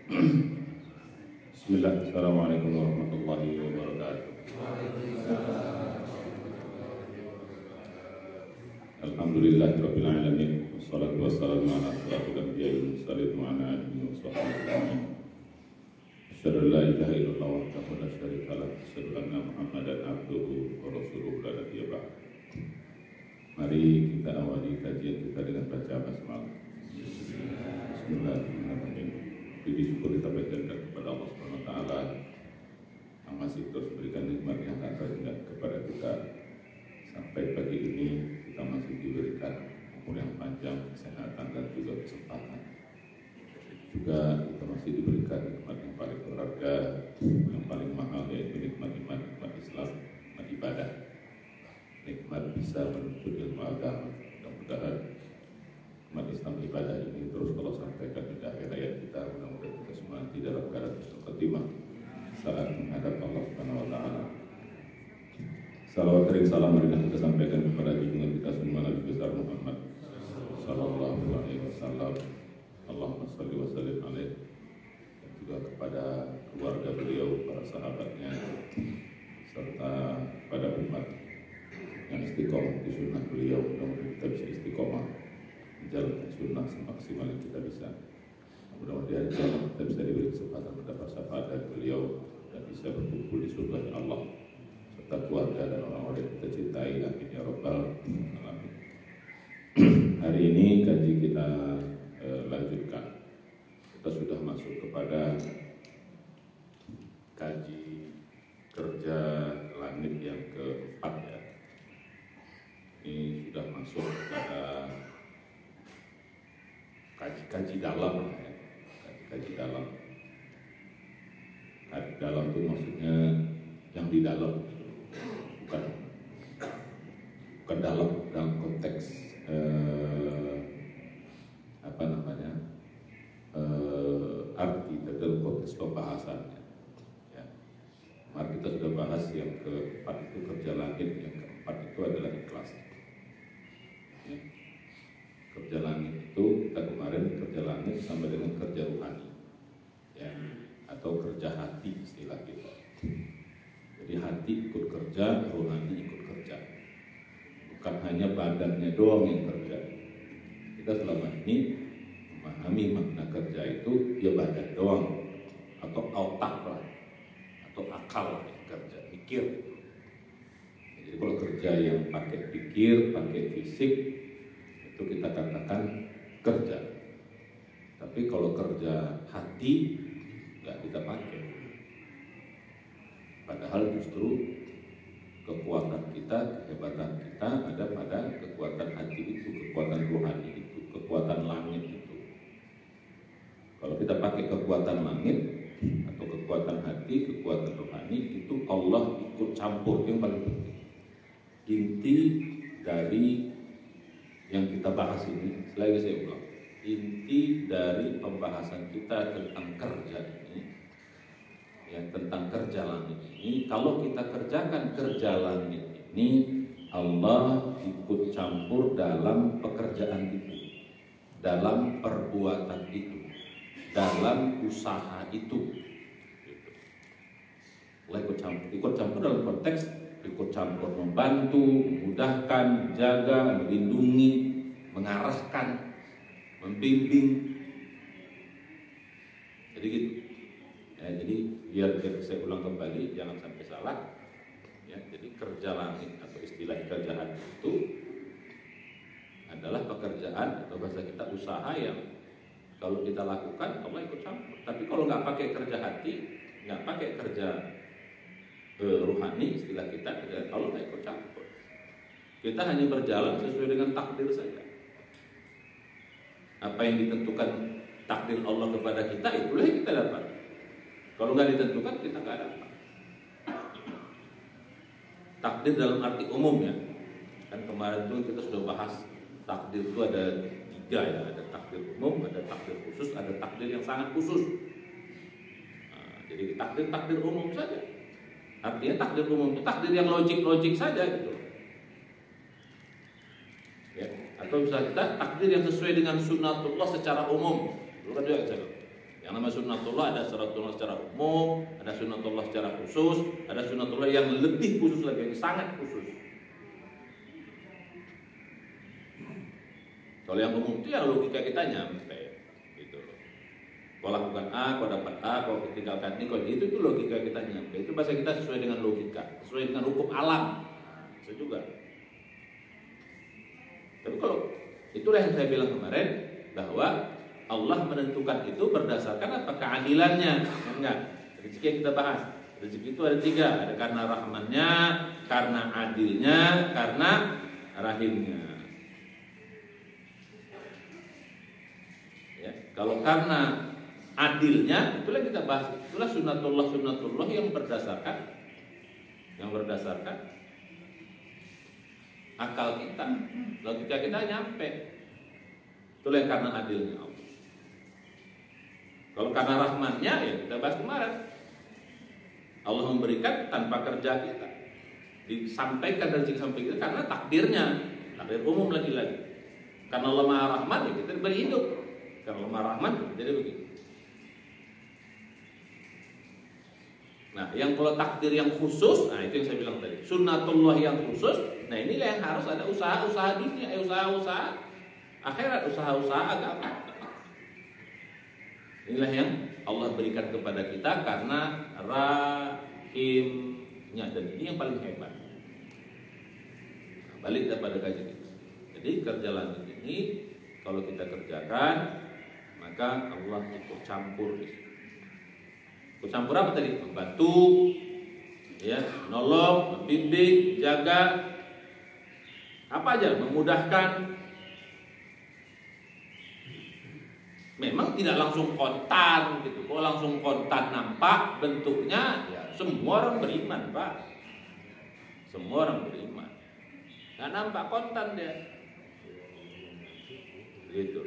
Bismillah, Assalamualaikum warahmatullahi wabarakatuh. Alhamdulillahirabbil alamin, wassalatu wassalamu ala asyrafil anbiya'i wal mursalin wa ala alihi wa sahbihi ajma'in. Asyhadu an la ilaha illallah wahdahu la syarika lah, asyhadu anna Muhammadan abduhu wa rasuluhu la nabiyya ba'd. Mari kita awali kajian kita dengan baca basmalah. Bismillahirrahmanirrahim. Disyukur kita panjatkan kepada Allah Subhanahu wa taala yang masih terus memberikan nikmat yang tak terhingga kepada kita. Sampai pagi ini kita masih diberikan umur yang panjang, kesehatan dan juga kesempatan. Juga kita masih diberikan nikmat yang paling berharga, yang paling mahal, yaitu nikmat iman, nikmat Islam, nikmat ibadah, nikmat bisa menuntut ilmu agama. Mudah-mudahan nikmat Islam ibadah ini terus Allah sampaikan di akhir hayat kita. Mudah-mudahan kita semua nanti dalam keadaan husnul khotimah saat menghadap Allah Subhanahu wa taala. Salawat dan salam marilah kita sampaikan kepada junjungan kita semua Nabi besar Muhammad sallallahu alaihi wasallam. Allahumma shalli wa sallim alaihi, dan juga kepada keluarga beliau, para sahabatnya, serta pada umat yang istiqomah di sunnah beliau. Mudah-mudahan kita bisa istiqomah menjalankan sunnah semaksimal yang kita bisa. Mudah-mudahan di hari kiamat kita bisa diberi kesempatan mendapat syafaat dari beliau dan bisa berkumpul di surga Allah serta keluarga dan orang-orang yang kita cintai. Amin ya rabbal alamin. Hari ini kaji kita lanjutkan. Kita sudah masuk kepada kaji kerja langit yang keempat ya. Ini sudah masuk kepada kaji dalam ya. Kaji dalam. Kaji dalam itu maksudnya yang di dalam, bukan dalam konteks arti, dalam konteks pembahasannya ya. Mari kita sudah bahas yang keempat itu kerja langit, yang keempat itu adalah ikhlas ya. Kerja langit itu kita kemarin kerja langit sama dengan kerja rohani ya, atau kerja hati istilah kita. Jadi hati ikut kerja, rohani ikut kerja. Bukan hanya badannya doang yang kerja. Kita selama ini memahami makna kerja itu ya badan doang, atau otak lah, atau akal lah yang kerja, mikir. Jadi kalau kerja yang pakai pikir, pakai fisik, itu kita katakan kerja. Tapi kalau kerja hati nggak kita pakai. Padahal justru kekuatan kita, kehebatan kita ada pada kekuatan hati itu, kekuatan rohani itu, kekuatan langit itu. Kalau kita pakai kekuatan langit atau kekuatan hati, kekuatan rohani, itu Allah ikut campur, yang paling penting. Inti dari yang kita bahas ini, selagi saya ulang, inti dari pembahasan kita tentang kerja ini, ya, tentang kerja langit ini, kalau kita kerjakan kerja langit ini, Allah ikut campur dalam pekerjaan itu, dalam perbuatan itu, dalam usaha itu. Allah ikut campur dalam konteks ikut campur membantu, memudahkan, menjaga, melindungi, mengarahkan, membimbing. Jadi gitu. Ya, jadi biar saya ulang kembali, jangan sampai salah. Ya, jadi kerja langit atau istilah kerjaan itu adalah pekerjaan atau bahasa kita usaha yang kalau kita lakukan Allah ikut campur. Tapi kalau nggak pakai kerja hati, nggak pakai kerja rohani, istilah kita kalau nggak ikut campur. Kita hanya berjalan sesuai dengan takdir saja. Apa yang ditentukan takdir Allah kepada kita, itulah yang kita dapat. Kalau nggak ditentukan, kita nggak dapat. Takdir dalam arti umum ya. Kan kemarin itu kita sudah bahas takdir itu ada 3 ya. Ada takdir umum, ada takdir khusus, ada takdir yang sangat khusus. Nah, jadi takdir umum saja. Artinya takdir umum itu takdir yang logik saja gitu. Ya. Atau bisa kita takdir yang sesuai dengan sunnatullah secara umum. Dulu kan juga Yang namanya sunnatullah ada sunnatullah secara umum, ada sunnatullah secara khusus, ada sunnatullah yang lebih khusus lagi, yang sangat khusus. Kalau yang umum itu yang logika kita nyampe, gitu loh. Kau lakukan A, kau dapat A, kau tinggalkan ini, kau itu logika kita nyampe. Itu bahasa kita sesuai dengan logika, sesuai dengan hukum alam. Itu juga. Tapi kalau itulah yang saya bilang kemarin, bahwa Allah menentukan itu berdasarkan apa? Keadilannya. Enggak. Rezeki yang kita bahas. Rezeki itu ada 3. Ada karena rahmannya, karena adilnya, karena rahimnya. Ya, kalau karena adilnya, itulah yang kita bahas. Itulah sunnatullah yang berdasarkan akal kita, logika kita nyampe. Itulah yang karena adilnya Allah. Kalau karena rahmatnya, ya kita bahas kemarin, Allah memberikan tanpa kerja kita, disampaikan rezeki sampai kita karena takdir umum lagi-lagi. Karena Allah Maha Rahman, ya kita diberi hidup. Karena Allah Maha Rahman, jadi begitu. Nah, yang kalau takdir yang khusus, nah itu yang saya bilang tadi, sunnatullah yang khusus. Nah, inilah yang harus ada usaha-usaha dunia, usaha-usaha akhirat, usaha-usaha agama. Inilah yang Allah berikan kepada kita karena rahimnya, dan ini yang paling hebat. Nah, balik kepada kajian kita. Jadi kerja langit ini kalau kita kerjakan, maka Allah ikut campur di situ. Ikut campur apa tadi? Membantu, ya, menolong, membimbing, jaga, apa aja, memudahkan. Memang tidak langsung kontan gitu. Kalau langsung kontan nampak bentuknya, ya semua orang beriman, Pak. Semua orang beriman. Nggak nampak kontan dia. Gitu.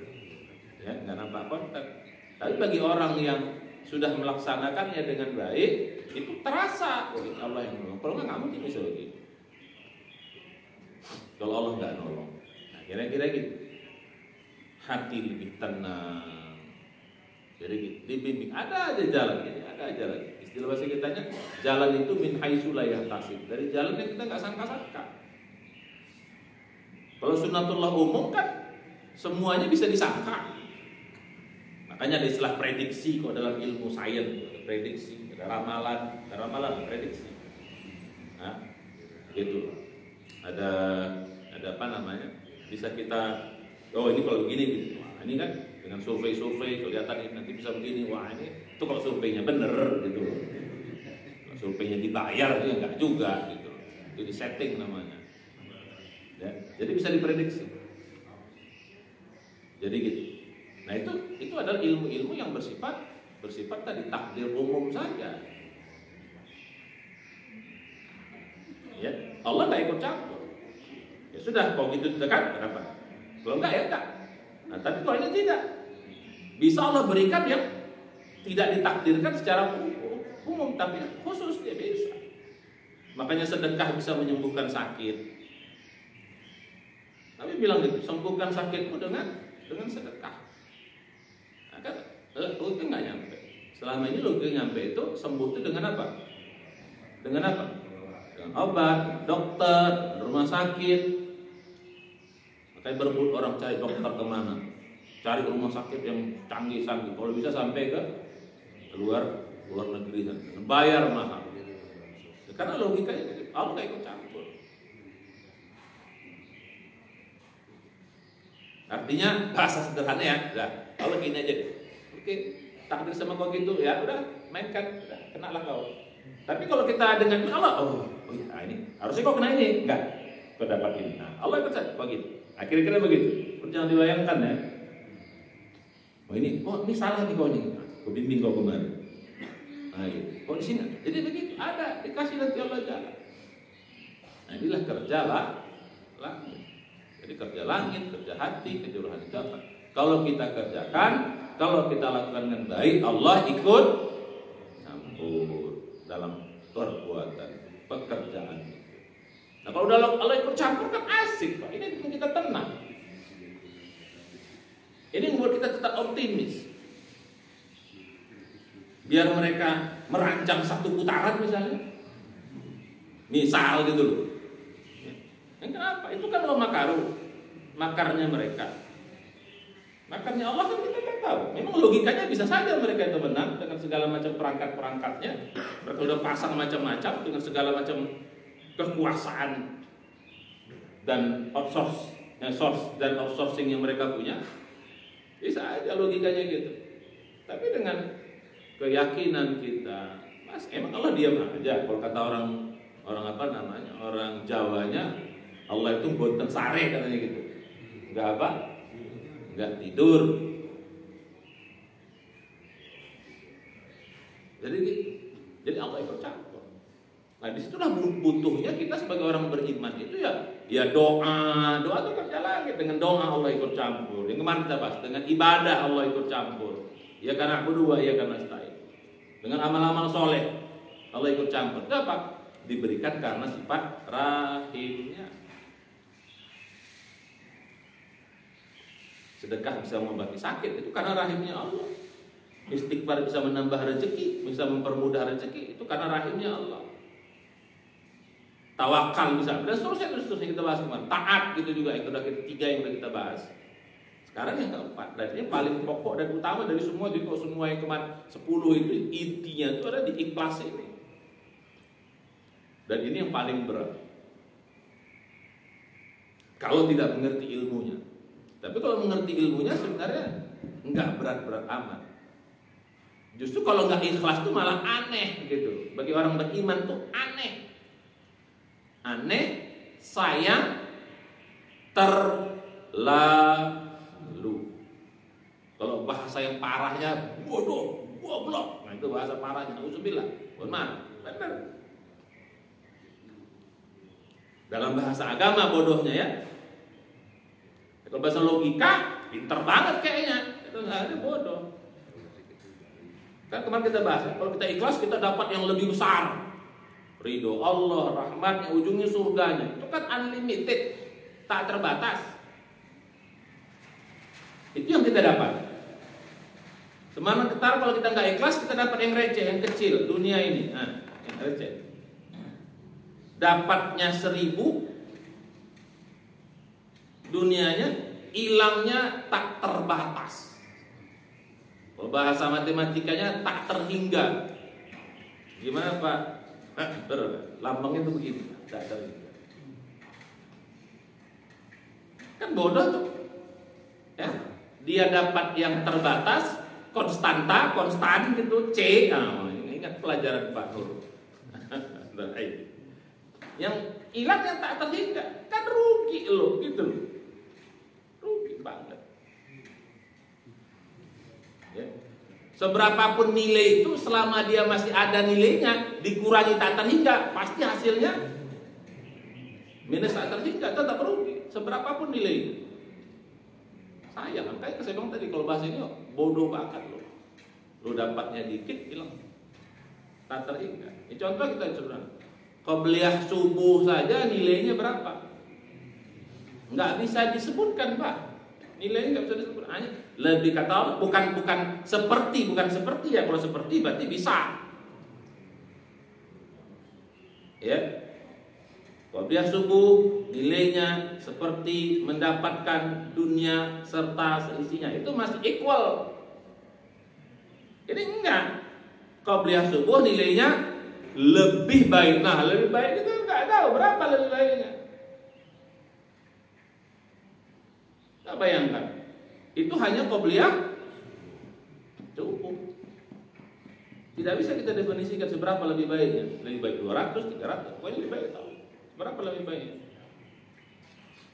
Ya, nggak nampak kontan. Tapi bagi orang yang sudah melaksanakannya dengan baik, itu terasa, oh, ini Allah yang nolong. Kalau nggak mungkin bisa begitu. Kalau Allah nggak nolong. Nah, kira-kira gitu. Hati lebih tenang. Jadi dibimbing, ada aja jalan ini, ada aja lagi. Istilah bahasa kitanya, jalan itu min haitsu la yahtasib. Dari jalan yang kita nggak sangka-sangka. Kalau sunnatullah umum kan semuanya bisa disangka. Makanya ada istilah prediksi kalau dalam ilmu sains, prediksi, ada ramalan, prediksi. Nah, gitu. Ada apa namanya? Bisa kita, oh ini kalau begini gitu. Nah, ini kan dengan survei kelihatan ini nanti bisa begini. Wah, ini itu kalau surveinya bener gitu. Kalau surveinya dibayar ya enggak juga gitu. Itu di setting namanya. Ya, jadi bisa diprediksi. Jadi gitu. Nah, itu adalah ilmu-ilmu yang bersifat tadi takdir umum saja. Ya, Allah enggak ikut campur. Ya sudah, kalau gitu dekat kenapa? Kalau enggak ya enggak. Nah, tapi kalau ini tidak, bisa Allah berikan yang tidak ditakdirkan secara umum, tapi khusus dia bisa. Makanya sedekah bisa menyembuhkan sakit. Nabi bilang gitu, sembuhkan sakitmu dengan sedekah. Nah, kan logika nggak nyampe. Selama ini logika nyampe itu sembuh itu dengan apa? Dengan apa? Dengan obat, dokter, rumah sakit. Makanya berebut orang cari dokter kemana, cari rumah sakit yang canggih-canggih. Kalau bisa sampai ke luar negeri, bayar mahal. Karena logikanya Allah nggak ikut campur. Artinya bahasa sederhana ya, udah Allah gini aja deh. Oke, takdir sama kau gitu ya, udah mainkan, udah kenalah kau. Tapi kalau kita dengan Allah, oh ya ini harusnya kau kena ini, enggak, kau dapat ini. Nah, Allah ikut saja, begitu. Akhirnya begitu. Jangan dibayangkan ya. Oh ini salah nih kau ini. Kau bimbing kau kemarin. Nah, gitu. Kau di sini. Jadi begitu ada dikasih nanti Allah jalan. Nah, inilah kerja langit. Jadi kerja langit, kerja hati, kerja rohani itu apa? Kalau kita kerjakan, kalau kita lakukan dengan baik, Allah ikut campur dalam perbuatan pekerjaan. Nah, kalau udah Allah ikut campur kan asik, Pak. Ini bikin kita tenang. Ini membuat kita tetap optimis. biar mereka merancang satu putaran misalnya, misal gitu loh. Kenapa? Itu kan makarnya mereka. Makarnya Allah kan kita kan tahu. Memang logikanya bisa saja mereka itu menang dengan segala macam perangkat-perangkatnya. Mereka udah pasang macam-macam dengan segala macam kekuasaan dan outsourcing yang mereka punya. Bisa aja logikanya gitu. Tapi dengan keyakinan kita, Mas, emang Allah diam aja. Kalau kata orang Jawanya, Allah itu boten sare katanya gitu. Enggak apa? Enggak tidur. Jadi Allah ikut campur. Nah, disitulah butuhnya kita sebagai orang beriman itu ya doa itu kerja lagi. Dengan doa Allah ikut campur. Yang kemarin kita bahas, dengan ibadah Allah ikut campur. Ya karena berdua, ya karena nasta'in. Dengan amal-amal soleh Allah ikut campur. Itu apa? Diberikan karena sifat rahimnya. Sedekah bisa mengobati sakit, itu karena rahimnya Allah. Istighfar bisa menambah rezeki, bisa mempermudah rezeki, itu karena rahimnya Allah. Tawakal bisa, dan seterusnya kita bahas kemarin. Taat gitu juga, itu udah ketiga yang udah kita bahas. Sekarang yang keempat, dan ini paling pokok dan utama dari semua. Jadi kalau semua yang kemarin 10 itu intinya itu ada di ikhlas ini. Dan ini yang paling berat. Kalau tidak mengerti ilmunya. Tapi kalau mengerti ilmunya sebenarnya enggak berat-berat amat. Justru kalau enggak ikhlas tuh malah aneh gitu. Bagi orang beriman tuh aneh. Aneh, sayang, terlalu. Kalau bahasa yang parahnya bodoh, goblok. Nah itu bahasa parahnya. Nauzubillah. Mohon maaf. Benar. Dalam bahasa agama bodohnya ya. Kalau bahasa logika, pinter banget kayaknya. Itu nggak ada bodoh. Kan kemarin kita bahas, kalau kita ikhlas kita dapat yang lebih besar. Ridho Allah, rahmatnya, ujungnya surganya. Itu kan unlimited, tak terbatas. Itu yang kita dapat. Semangat ketar kalau kita nggak ikhlas, kita dapat yang receh, yang kecil, dunia ini. Nah, yang receh. Dapatnya 1000, dunianya hilangnya tak terbatas. Kalau bahasa matematikanya tak terhingga. Gimana Pak? Lambangnya itu begini, tak terhingga. Kan bodoh tuh. Ya, dia dapat yang terbatas, konstan gitu, C. Nah, ingat pelajaran Pak Nur. Yang hilang yang tak terhingga, kan rugi loh, gitu loh. Rugi banget. Ya. Seberapapun nilai itu, selama dia masih ada nilainya, dikurangi tak terhingga, pasti hasilnya minus tak terhingga, tetap rugi. Seberapapun nilainya. Sayang, makanya saya bilang tadi kalau bahasa ini bodoh banget loh. Lo dapatnya dikit, hilang tak terhingga. Ini contoh kita sebenarnya. Qobliyah subuh saja nilainya berapa? Nggak bisa disebutkan Pak. Nilainya nggak bisa disebutkan. Lebih kata Allah, bukan seperti ya. Kalau seperti berarti bisa. Ya. Qobliyah subuh nilainya seperti mendapatkan dunia serta seisinya. Itu masih equal. Ini enggak. Qobliyah subuh nilainya lebih baik. Nah, lebih baik itu nggak tahu berapa lebih baiknya. Nggak bayangkan. Itu hanya qobliyah cukup. Tidak bisa kita definisikan seberapa lebih baiknya. Lebih baik 200, 300. Pokoknya lebih baik tahu. Berapa lebih baiknya?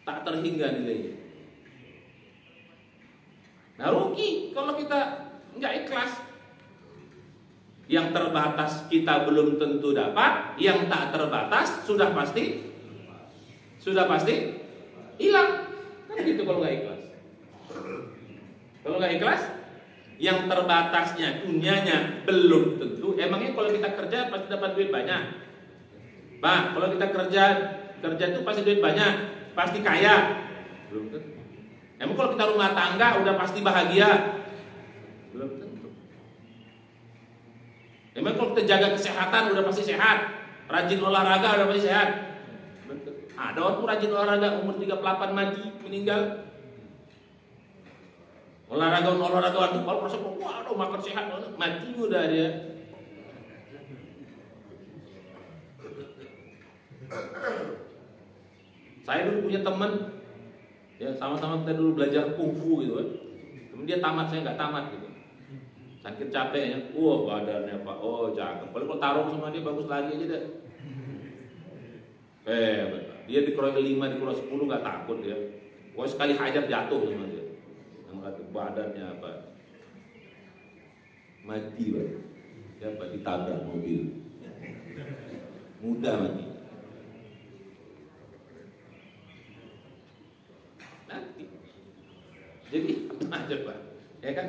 Tak terhingga nilainya. Nah, rugi kalau kita nggak ikhlas. Yang terbatas kita belum tentu dapat, yang tak terbatas sudah pasti hilang. Kan gitu kalau nggak ikhlas. Kalau nggak ikhlas, yang terbatasnya dunianya belum tentu. Emangnya kalau kita kerja pasti dapat duit banyak? Pak, kalau kita kerja itu pasti duit banyak, pasti kaya? Belum tentu. Emang kalau kita rumah tangga udah pasti bahagia? Belum tentu. Memang kalau kita jaga kesehatan udah pasti sehat. Rajin olahraga udah pasti sehat. Ada waktu rajin olahraga umur 38 mati, meninggal. Olahraga waktu kalau proses waduh makan sehat mati udah dia. Saya dulu punya teman, ya sama-sama kita dulu belajar kungfu gitu kan. Kemudian dia tamat, saya nggak tamat gitu. Sakit capeknya, badannya Pak, cakep. Kalau tarung sama dia bagus lari aja deh. Dia dikeroyok 5, dikeroyok 10 nggak takut dia. Pokoknya sekali hajar jatuh sama dia. Yang kata badannya apa? Mati Pak. Ya Pak ditabrak mobil. Mudah mati. Nanti. Jadi apa aja Pak? Ya kan?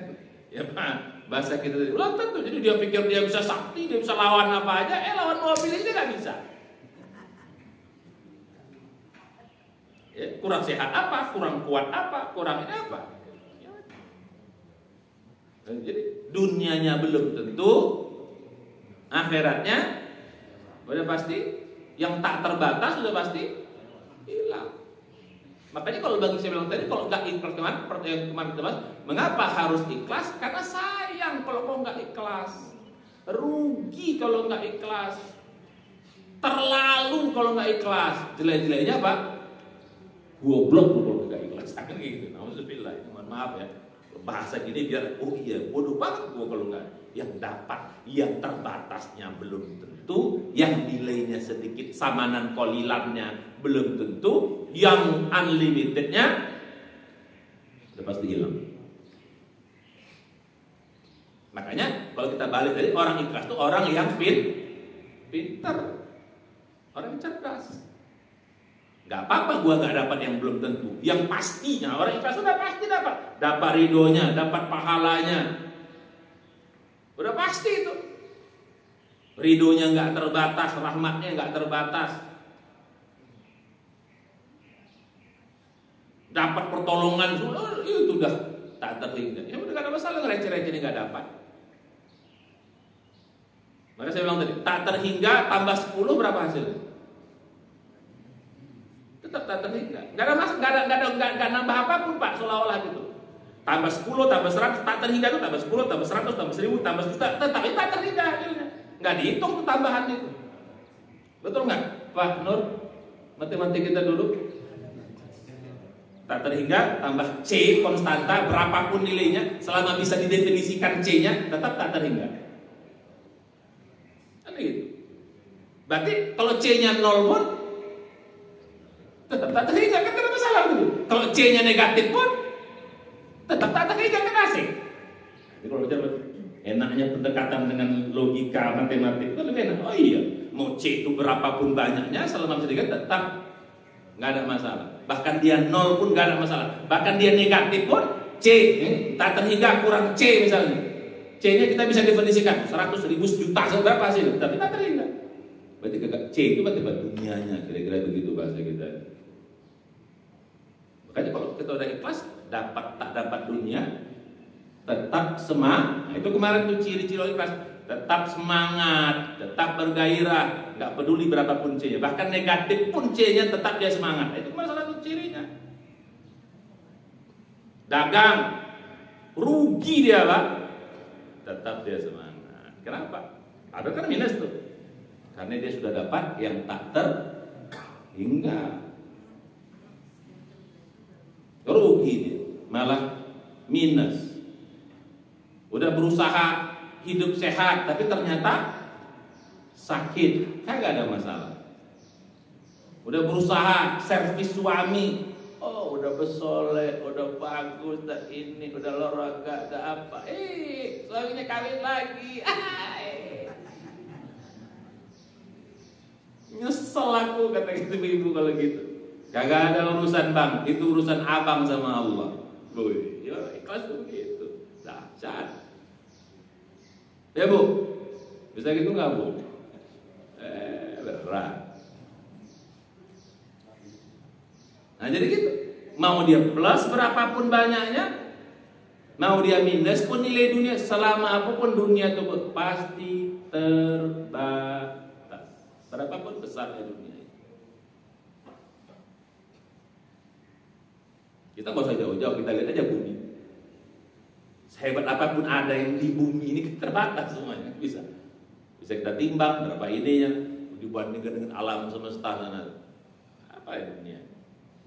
Ya Pak, bahasa kita tadi. Belum tentu. Jadi dia pikir dia bisa sakti, dia bisa lawan apa aja. Lawan mobil ini nggak bisa. Ya, kurang sehat apa? Kurang kuat apa? Kurang ini apa? Ya. Jadi dunianya belum tentu, akhiratnya udah pasti. Yang tak terbatas sudah pasti hilang. Makanya kalau bagi saya bilang tadi, kalau nggak ikhlas kemarin mengapa harus ikhlas? Karena sayang kalau nggak ikhlas, rugi kalau nggak ikhlas, terlalu kalau nggak ikhlas, jelek-jeleknya apa? Goblok kalau nggak ikhlas, akan gitu. Alhamdulillah, mohon maaf ya, bahasa gini biar bodoh banget gua kalau nggak. Yang dapat, yang terbatasnya belum tentu, yang nilainya sedikit samanan kolilannya belum tentu, yang unlimitednya udah pasti hilang. Makanya kalau kita balik dari orang ikhlas itu orang yang pintar, orang yang cerdas. Gak apa-apa gua gak dapat yang belum tentu, yang pastinya orang ikhlas sudah pasti dapat ridhonya, dapat pahalanya, udah pasti itu. Ridhonya gak terbatas, rahmatnya gak terbatas, dapat pertolongan itu udah tak terhingga. Ya udah gak ada masalah, receh-receh ini gak dapat. Maka saya bilang tadi, tak terhingga tambah 10 berapa hasilnya? Tetap tak terhingga. Gak ada masalah, gak nambah apapun Pak, seolah-olah gitu. Tambah 10, tambah 100, tak terhingga itu tambah 10, tambah 100, tambah 1000, tambah 1 juta, tetap itu tak terhingga hasilnya. Gak dihitung tuh tambahan itu. Betul gak Pak Nur? Matematik kita dulu. Tak terhingga tambah C konstanta berapapun nilainya, selama bisa didefinisikan C-nya tetap tak terhingga. Kan gitu. Berarti kalau C-nya 0 pun tetap tak terhingga, kan ada masalah dulu. Kalau C-nya negatif pun tetap tak terhingga, kan asik. Jadi kalau bicara enaknya pendekatan dengan logika matematik itu lebih enak. Oh iya, mau C itu berapapun banyaknya selama bisa dikatakan tetap nggak ada masalah. Bahkan dia 0 pun nggak ada masalah. Bahkan dia negatif pun C tak terhingga kurang C misalnya. C-nya kita bisa definisikan 100, 1000, juta berapa hasil, tapi tak terhingga. Berarti C itu berarti dunianya, kira-kira begitu bahasa kita. Makanya kalau kita udah ikhlas, dapat tak dapat dunia, tetap semangat. Nah, itu kemarin tuh ciri-ciri ikhlas. Tetap semangat, tetap bergairah, nggak peduli berapapun C-nya. Bahkan negatif pun C-nya tetap dia semangat. Itu masalah satu cirinya. Dagang, rugi dia Pak, tetap dia semangat. Kenapa? Ada kan minus tuh. Karena dia sudah dapat yang tak terhingga. Rugi dia, malah minus. Udah berusaha hidup sehat, tapi ternyata sakit, kan gak ada masalah. Udah berusaha servis suami, udah bersoleh, udah bagus, udah ini, udah olahraga, udah apa, suaminya kawin lagi, nyesel aku kata gitu ibu kalau gitu. Kagak ada urusan bang, itu urusan abang sama Allah. Boy, ya ikhlas begitu, dahsyat. Ya Bu, bisa gitu nggak Bu? Berat. Nah jadi gitu, mau dia plus berapapun banyaknya, Mau dia minus pun nilai dunia, selama apapun dunia itu pasti terbatas. Berapapun besarnya dunia ini. Kita nggak usah jauh-jauh, kita lihat aja bumi. Sehebat apapun ada yang di bumi ini terbatas semuanya, bisa kita timbang berapa ininya dibandingkan dengan alam semesta sana. Apa ya dunia?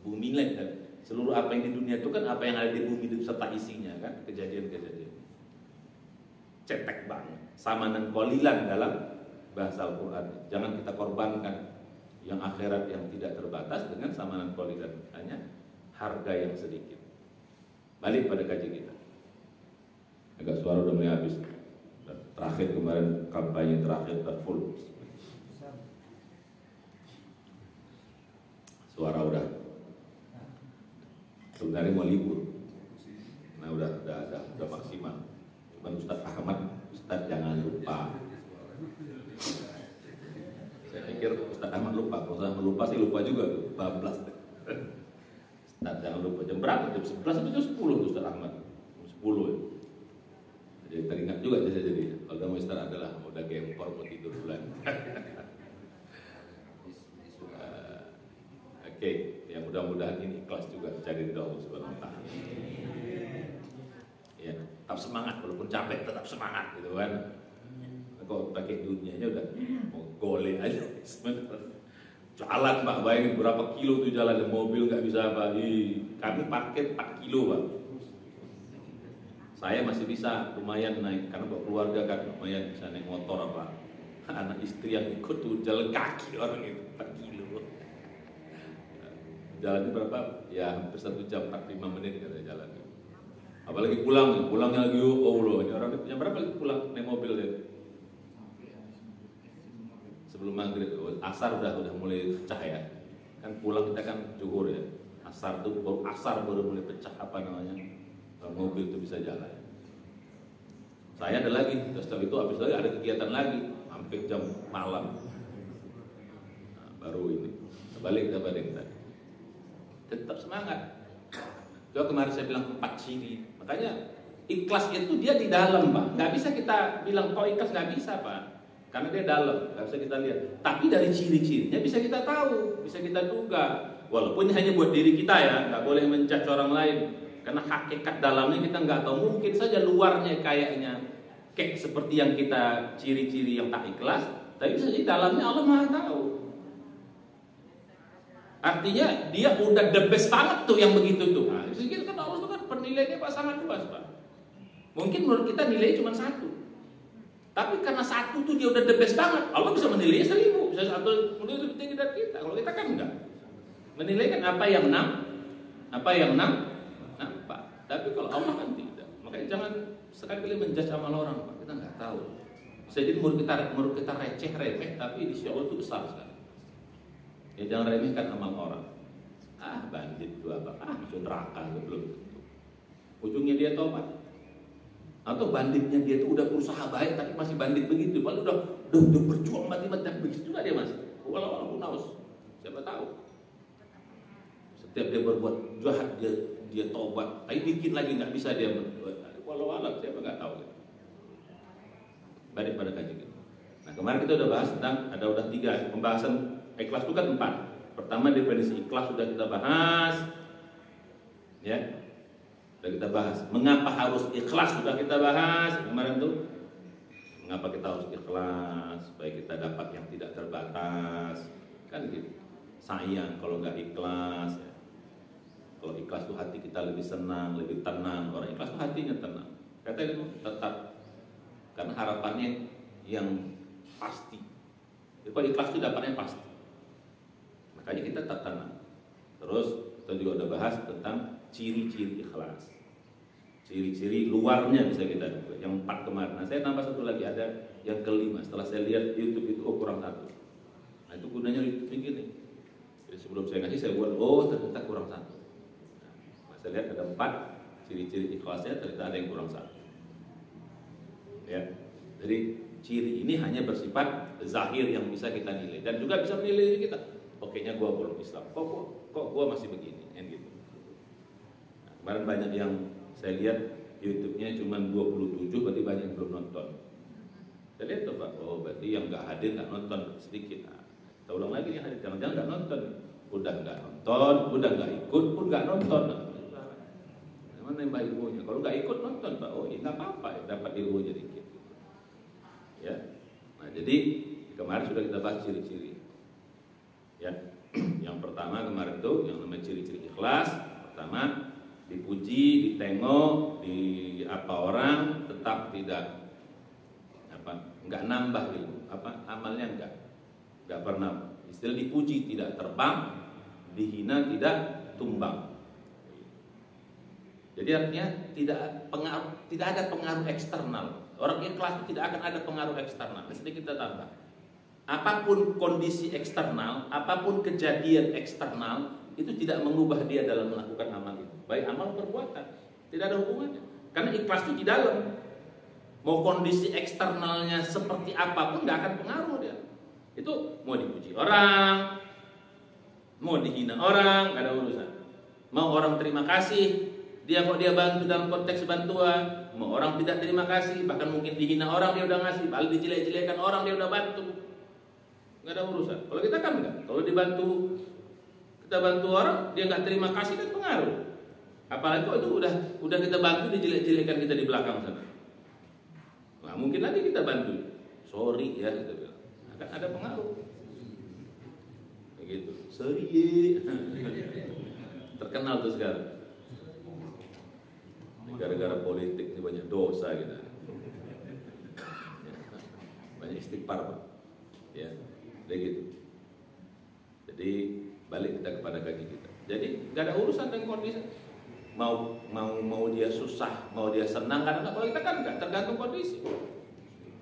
Bumi lah kan. Seluruh apa yang di dunia itu kan apa yang ada di bumi itu serta isinya kan, kejadian-kejadian. Cetek banget. Sama dengan qalilan dalam bahasa Al-Quran. Jangan kita korbankan yang akhirat yang tidak terbatas dengan samanan qalilan, hanya harga yang sedikit. Balik pada kaji kita. Agak suara udah mulai habis. Terakhir kemarin kampanye terakhir full. Suara udah. Sebenarnya mau libur. Nah udah maksimal. Cuman Ustadz Ahmad, Ustadz jangan lupa. Saya pikir Ustadz Ahmad lupa. Kalau Ustadz Ahmad lupa sih lupa juga tuh. Bablas. Ustadz jangan lupa. Jam berapa? Jam 11 atau jam 10 tuh Ustadz Ahmad? Jam 10 ya. Jadi teringat juga jadi. Kalau mau Ustadz adalah udah gempor mau tidur bulan. Oke, ya mudah-mudahan ini ikhlas juga cari ridho Allah Subhanahu wa taala. Ya, tetap semangat walaupun capek tetap semangat gitu kan. Kok pakai dunianya udah mau golek aja sebenarnya. Jalan Pak, bayangin berapa kilo tuh jalan, mobil nggak bisa Pak. Kami parkir 4 kilo Pak. Saya masih bisa lumayan naik karena bawa keluarga kan lumayan bisa naik motor apa. Anak istri yang ikut tuh jalan kaki orang itu 4 kilo. Jalannya berapa? Ya hampir 1 jam 45 menit katanya jalan. Apalagi pulangnya lagi oh Allah, ini orang jam berapa lagi pulang naik mobil dia? Sebelum maghrib, asar udah mulai pecah ya. Kan pulang kita kan zuhur ya. Asar tuh baru mulai pecah apa namanya? Mobil itu bisa jalan. Saya ada lagi, setelah itu habis lagi ada kegiatan lagi sampai jam malam. Nah, baru ini balik tadi. Tetap semangat. Coba kemarin saya bilang 4 ciri. Makanya ikhlas itu dia di dalam Pak. Nggak bisa kita bilang kok ikhlas, nggak bisa Pak. Karena dia dalam, nggak bisa kita lihat. Tapi dari ciri-cirinya bisa kita tahu, bisa kita duga. Walaupun ini hanya buat diri kita ya, nggak boleh menjudge orang lain. Karena hakikat dalamnya kita nggak tahu. Mungkin saja luarnya kayaknya kayak seperti yang kita ciri-ciri yang tak ikhlas, tapi bisa jadi dalamnya Allah Maha tahu. Artinya dia udah the best banget tuh yang begitu tuh. Nah, sedikit kan Allah tuh kan penilaiannya Pak sangat luas Pak. Mungkin menurut kita nilai cuma 1. Tapi karena 1 tuh dia udah the best banget, Allah bisa menilainya 1000, bisa 1 menilai lebih tinggi dari kita. Kalau kita kan enggak. Menilai kan apa yang nampak. Tapi kalau Allah kan tidak. Makanya jangan sekali-kali menjudge amal orang Pak. Kita nggak tahu. Bisa jadi menurut kita remeh, tapi di sisi Allah itu besar sekali. Ya jangan remehkan amal orang. Bandit itu apa? Masuk neraka itu belum tentu. Ujungnya dia tobat. Atau banditnya dia itu udah berusaha baik tapi masih bandit begitu. Padahal udah berjuang mati-mati dan begitu juga dia masih. Walau naus. Siapa tahu. Setiap dia berbuat jahat dia tobat. Tapi bikin lagi nggak bisa dia berbuat. Walau siapa nggak tahu. Balik pada kaji kita. Nah kemarin kita udah bahas tentang ada udah 3 pembahasan. Ikhlas itu kan 4. Pertama definisi ikhlas sudah kita bahas. Ya. Sudah kita bahas. Mengapa harus ikhlas sudah kita bahas kemarin tuh. Mengapa kita harus ikhlas supaya kita dapat yang tidak terbatas. Kan gitu. Sayang kalau nggak ikhlas. Ya. Kalau ikhlas tuh hati kita lebih senang, lebih tenang. Orang ikhlas tuh hatinya tenang. Katanya itu tetap karena harapannya yang pasti. Jadi kalau ikhlas itu dapatnya pasti. Makanya kita tetap tenang. Terus kita juga udah bahas tentang ciri-ciri ikhlas. Ciri-ciri luarnya bisa kita duga. Yang 4 kemarin. Nah saya tambah 1 lagi, ada yang kelima. Setelah saya lihat YouTube itu kurang 1. Nah itu gunanya YouTube begini. Jadi sebelum saya ngasih saya buat ternyata kurang 1. Nah, saya lihat ada 4 ciri-ciri ikhlasnya, ternyata ada yang kurang 1. Ya. Jadi ciri ini hanya bersifat zahir yang bisa kita nilai dan juga bisa menilai diri kita. Okenya gua belum Islam. Kok gua masih begini kan gitu. Nah, kemarin banyak yang saya lihat YouTube-nya cuma 27, berarti banyak yang belum nonton. Kita lihat tuh Pak, oh berarti yang nggak hadir nggak nonton sedikit. Nah, kita ulang lagi yang hadir, jangan-jangan nggak nonton. Udah nggak nonton, udah nggak ikut pun nggak nonton. Nah, nambah ilmunya. Kalau nggak ikut nonton Pak, oh ya nggak apa-apa, ya, dapat ilmunya dikit. Ya, nah jadi kemarin sudah kita bahas ciri-ciri. Ya, yang pertama kemarin tuh yang namanya ciri-ciri ikhlas. Pertama, dipuji, ditengok, di apa orang, tetap tidak enggak nambah ilmu, amalnya enggak pernah. Istilah dipuji tidak terbang, dihina tidak tumbang. Jadi artinya tidak ada pengaruh eksternal. Orang ikhlas itu tidak akan ada pengaruh eksternal. Sedikit kita tambah. Apapun kondisi eksternal, apapun kejadian eksternal, itu tidak mengubah dia dalam melakukan amal itu. Baik amal perbuatan, tidak ada hubungannya. Karena ikhlas itu di dalam. Mau kondisi eksternalnya seperti apapun nggak akan pengaruh dia. Itu mau dipuji orang, mau dihina orang, nggak ada urusan. Mau orang terima kasih, dia bantu dalam konteks bantuan. Mau orang tidak terima kasih, bahkan mungkin dihina orang dia udah ngasih, lalu dijelek-jelekan orang dia udah bantu. Nggak ada urusan. Kalau kita kan enggak. Kalau kita bantu orang, dia nggak terima kasih kan pengaruh. Apalagi kok itu udah kita bantu dijelek-jelekan kita di belakang sana. Nah, mungkin nanti kita bantu. Sorry ya kita bilang. Akan ada pengaruh. Begitu. Sorry. Terkenal tuh sekarang. Gara-gara politik ini banyak dosa kita. Banyak istighfar Pak. Ya. Begitu. Jadi balik kita kepada kaki kita. Jadi nggak ada urusan dengan kondisi. Mau dia susah, mau dia senang, karena kalau kita kan nggak tergantung kondisi.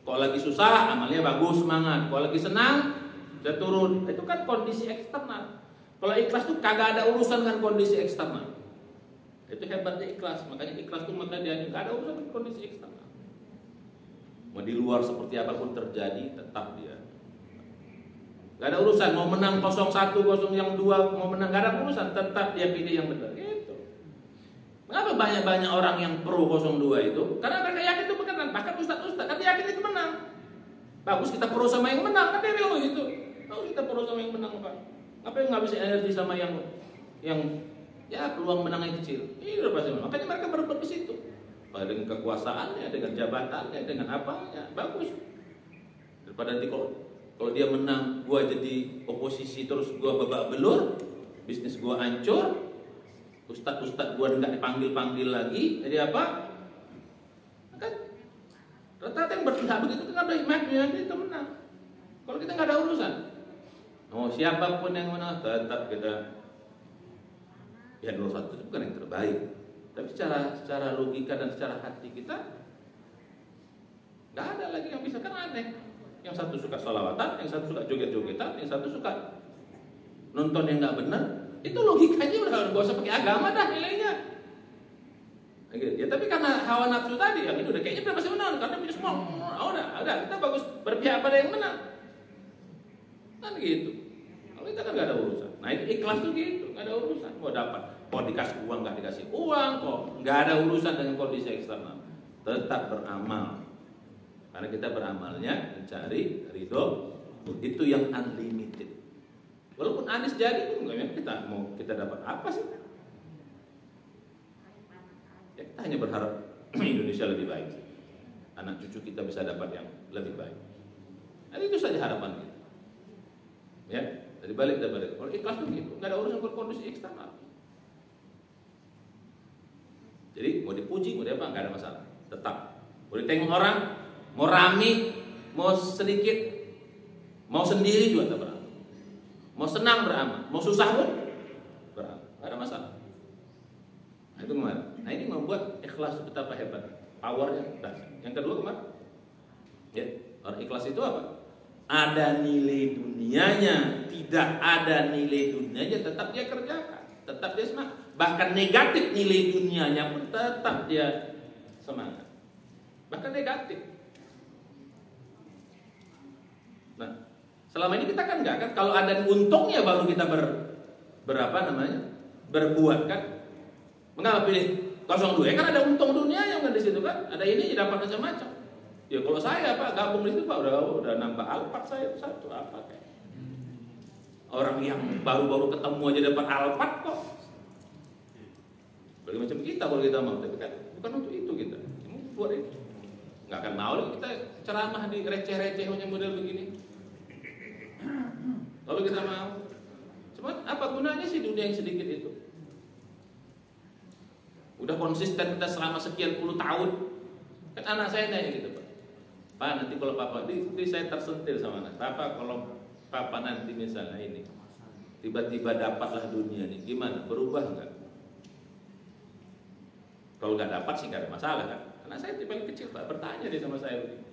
Kalau lagi susah, amalnya bagus, semangat. Kalau lagi senang, dia turun. Itu kan kondisi eksternal. Kalau ikhlas tuh kagak ada urusan dengan kondisi eksternal. Itu hebatnya ikhlas. Makanya ikhlas tuh makanya dia nggak ada urusan dengan kondisi eksternal. Mau di luar seperti apapun terjadi, tetap dia. Gak ada urusan, mau menang 0-1, 0-2, mau menang, gak ada urusan, tetap dia pilih yang benar. Gitu. Mengapa banyak-banyak orang yang pro 0-2 itu? Karena mereka yakin itu benar. Bahkan ustaz-ustaz kan dia yakin itu menang. Bagus kita pro sama yang menang, kan dia bilang begitu. Bagus kita pro sama yang menang Pak. Ngapain ngabisin energi sama yang ya peluang menangnya kecil. Ini udah pasti menang. Makanya mereka berebut di situ. Dengan kekuasaannya, dengan jabatannya, dengan apanya, bagus. Daripada nanti kalau dia menang, gua jadi oposisi terus gua babak belur, bisnis gua hancur, ustad gua nggak dipanggil lagi, jadi apa? Kan rata-rata yang berpihak begitu kan udah imannya itu menang. Kalau kita nggak ada urusan, siapapun yang menang tetap kita. Ya 01 itu bukan yang terbaik, tapi secara logika dan secara hati kita nggak ada lagi yang bisa, kan aneh. Yang satu suka sholawatan, yang satu suka joget-jogetan, yang satu suka nonton yang nggak benar. Itu logikanya udah nggak usah pakai agama dah nilainya. Ya tapi karena hawa nafsu tadi, yang itu udah kayaknya udah pasti menang karena punya semua. Udah kita bagus berpihak pada yang menang. Kan gitu. Kalau kita kan nggak ada urusan. Nah itu ikhlas tuh gitu, nggak ada urusan. Mau dapat, mau dikasih uang nggak dikasih uang kok, nggak ada urusan dengan kondisi eksternal. Tetap beramal. Karena kita beramalnya mencari ridho, itu yang unlimited. Walaupun Anies jadi pun kita dapat apa sih? Ya kita hanya berharap Indonesia lebih baik. Anak cucu kita bisa dapat yang lebih baik. Nah, itu saja harapan kita. Ya, dari balik. Kalau ikhlas tuh gitu, nggak ada urusan kondisi eksternal. Jadi mau dipuji, mau apa nggak ada masalah. Tetap. Mau ditengok orang, mau rame, mau sedikit, mau sendiri juga tetap beramal. Mau senang beramal, mau susah pun beramal, nggak ada masalah. Nah itu kemarin. Nah ini membuat ikhlas itu betapa hebat, powernya dahsyat. Yang kedua kemarin, ya orang ikhlas itu apa? Ada nilai dunianya, tidak ada nilai dunianya, tetap dia kerjakan, tetap dia semangat. Bahkan negatif nilai dunianya pun tetap dia semangat. Bahkan negatif. Nah, selama ini kita kan enggak kan, kalau ada untungnya baru kita berbuat kan. Mengapa pilih 02 kan ada untung dunianya kan di situ kan, ada ini dapat macam-macam. Ya kalau saya Pak gabung di situ Pak udah nambah Alphard saya satu apa kayak. Orang yang baru-baru ketemu aja dapat Alphard kok. Bagi macam kita kalau kita mau, tapi kan bukan untuk itu kita. Buat itu. Nggak akan mau kita ceramah di receh-receh macam model begini. Kalau kita mau. Cuma apa gunanya sih dunia yang sedikit itu? Udah konsisten kita selama sekian puluh tahun. Kan anak saya nanya gitu Pak. Pak nanti kalau Papa, di saya tersentil sama anak. Papa kalau Papa nanti misalnya ini tiba-tiba dapatlah dunia ini, gimana? Berubah nggak? Kalau nggak dapat sih nggak ada masalah kan? Karena saya paling kecil Pak, bertanya dia sama saya begini.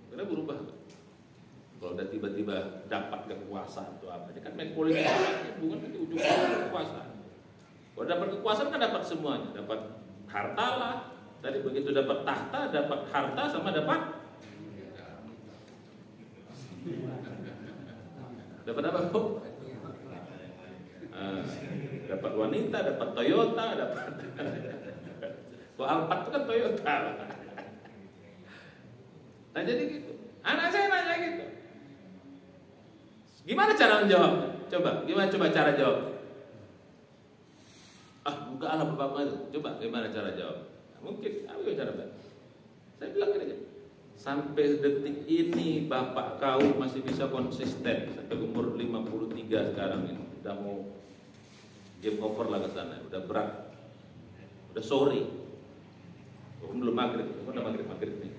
Karena berubah nggak? Kalau udah tiba-tiba dapat kekuasaan atau apa? Ini kan main politik, bukan nanti ujung-ujungnya kekuasaan. Kalau dapat kekuasaan kan dapat semuanya, dapat harta lah. Tadi begitu dapat tahta, dapat harta sama dapat apa Bu? Dapat wanita, dapat Toyota, dapat kok Alphard itu kan Toyota. Nah jadi gitu. Anak saya nanya gitu. Gimana cara menjawabnya? Gimana cara jawab? Enggak lah bapak itu. Coba gimana cara jawab? Mungkin, apa cara Pak? Saya bilang gini aja. Sampai detik ini bapak kau masih bisa konsisten sampai umur 53 sekarang ini. Udah mau game over lah ke sana, udah berat. Udah sore. Belum maghrib, udah maghrib nih.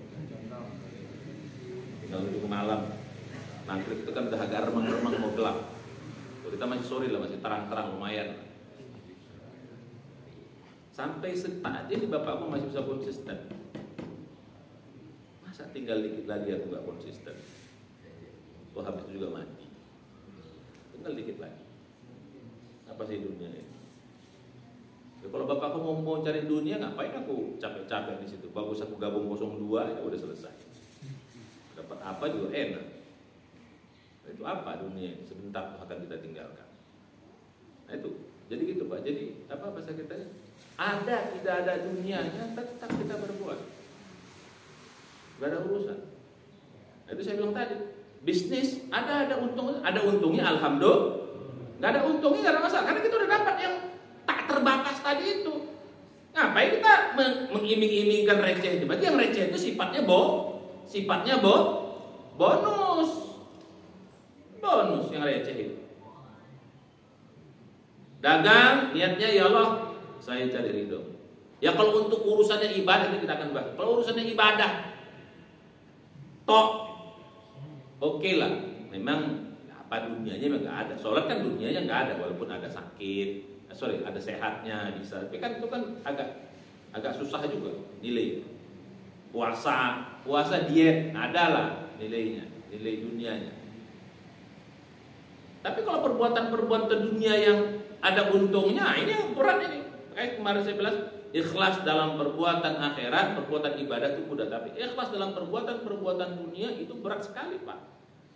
Tinggal menuju malam. Maghrib itu kan udah agak remang-remang mau gelap. Kalau kita masih sore lah, masih terang-terang lumayan. Sampai saat ini bapakku masih bisa konsisten. Masa tinggal dikit lagi aku gak konsisten? So habis itu juga mati. Tinggal dikit lagi. Apa sih dunia ini? Ya, kalau bapakku mau cari dunia, ngapain aku capek-capek di situ? Bagus aku gabung 02 ya udah selesai. Dapat apa juga enak. Itu apa dunia? Sebentar akan kita tinggalkan. Nah itu. Jadi gitu Pak. Jadi apa bahasa kita? Ada tidak ada dunianya tetap kita berbuat. Gak ada urusan. Nah, itu saya bilang tadi. Bisnis ada untungnya alhamdulillah. Gak ada untungnya gak ada masalah. Karena kita udah dapat yang tak terbatas tadi itu. Ngapain kita mengiming-imingkan receh itu? Berarti yang receh itu sifatnya bonus. Bonus yang receh itu. Dagang niatnya ya Allah saya cari ridho. Ya kalau untuk urusannya ibadah ini kita akan bahas. Kalau urusannya ibadah oke lah. Memang apa dunianya memang nggak ada. Sholat kan dunianya nggak ada walaupun ada sakit. Ada sehatnya bisa. Tapi kan itu kan agak susah juga nilai. Puasa diet ada lah nilainya, nilai dunianya. Tapi kalau perbuatan dunia yang ada untungnya, ini yang berat ini. Kayak kemarin saya bilang, ikhlas dalam perbuatan akhirat, perbuatan ibadah itu mudah. Tapi ikhlas dalam perbuatan dunia itu berat sekali Pak.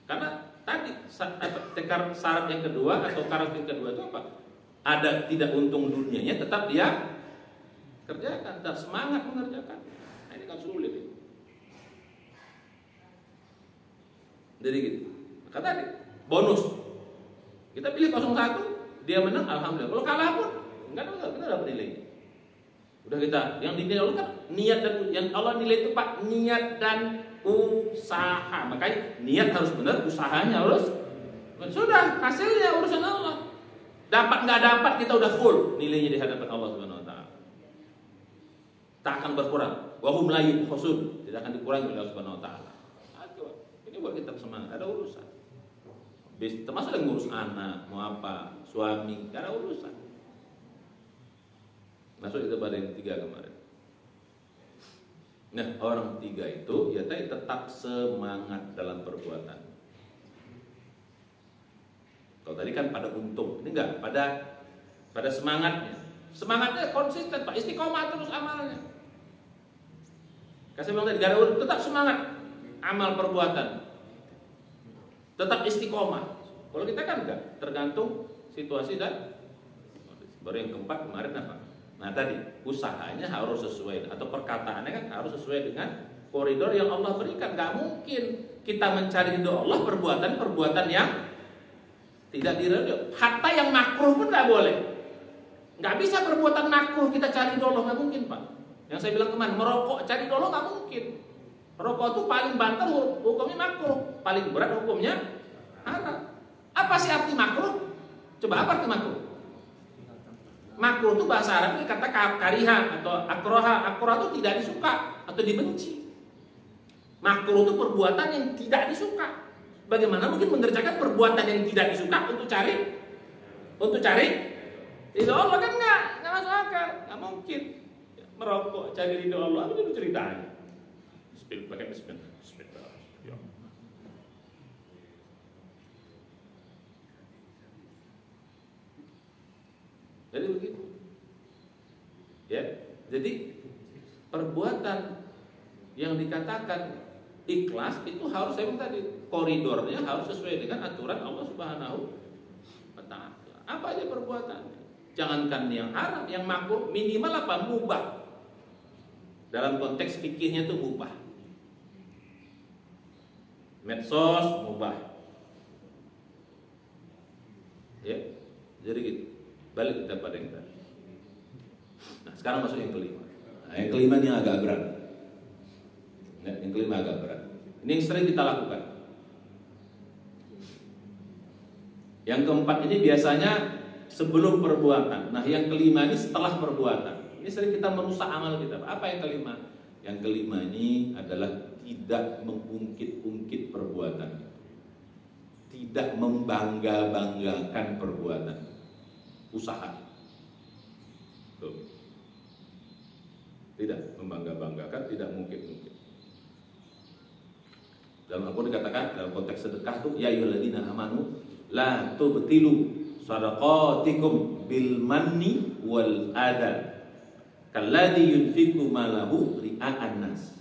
Karena tadi syarat yang kedua atau karakter kedua itu apa? Ada tidak untung dunianya, tetap dia kerjakan, tetap semangat mengerjakan. Nah, ini kan sulit. Jadi gitu. Maka tadi bonus. Kita pilih 01, dia menang, alhamdulillah. Kalau kalah pun enggak kita dapat nilai. Udah kita, yang dinilai Allah kan niat dan yang Allah nilai itu Pak, niat dan usaha. Makanya niat harus benar, usahanya harus sudah hasilnya urusan Allah. Dapat nggak dapat kita udah full nilainya di hadapan Allah Subhanahu wa taala. Tak akan berkurang. Wa hum la yubkhasun, tidak akan dikurangi oleh Allah Subhanahu wa taala. Ini buat kita semangat, ada urusan. Termasuk yang ngurus anak, mau apa, suami, gak ada urusan. Masuk itu pada yang 3 kemarin. Nah, orang 3 itu ya tetap semangat dalam perbuatan. Kalau tadi kan pada untung, ini enggak, pada semangatnya. Semangatnya konsisten Pak, istiqomah terus amalnya. Kasih bilang tadi, gak ada urusan, tetap semangat amal perbuatan. Tetap istiqomah. Kalau kita kan enggak, tergantung situasi dan baru yang keempat kemarin apa? Nah tadi usahanya harus sesuai atau perkataannya kan harus sesuai dengan koridor yang Allah berikan. Gak mungkin kita mencari ridho Allah perbuatan yang tidak diridho. Hatta yang makruh pun gak boleh. Gak bisa perbuatan makruh kita cari ridho Allah, gak mungkin Pak. Yang saya bilang kemarin, merokok cari ridho Allah gak mungkin. Merokok itu paling banter hukumnya makruh, paling berat hukumnya haram. Apa sih arti makruh? Coba apa arti makruh? Makruh itu bahasa Arabnya kata kariha atau akroha. Akroha itu tidak disuka atau dibenci. Makruh itu perbuatan yang tidak disuka. Bagaimana mungkin mengerjakan perbuatan yang tidak disuka untuk cari ridho Allah? Kan nggak masuk akal, nggak mungkin. Merokok cari ridho Allah itu ceritanya. Bismillah. Jadi begitu. Ya, jadi perbuatan yang dikatakan ikhlas itu harus, saya bilang tadi, koridornya harus sesuai dengan aturan Allah Subhanahu wa Ta'ala. Apa aja perbuatannya? Jangankan yang haram, yang makruh, minimal apa? Mubah. Dalam konteks fikihnya itu mubah. Medsos mubah. Ya, jadi gitu. Balik kita pada yang tadi. Nah, sekarang masuk yang kelima. Nah, yang kelima ini agak berat. Nah, yang kelima agak berat. Ini yang sering kita lakukan. Yang keempat ini biasanya sebelum perbuatan. Nah, yang kelima ini setelah perbuatan. Ini sering kita merusak amal kita. Apa yang kelima? Yang kelima ini adalah tidak mengungkit-ungkit perbuatan. Tidak membangga-banggakan perbuatan. Usaha. Tuh. Tidak membangga-banggakan, tidak mungkin-mungkin. Dalam Al-Quran dikatakan dalam konteks sedekah tuh, ya ayyuhalladzina amanu la tubtilu shadaqatikum bil manni wal adha kalladzi yunfiqu malahu ria'an nas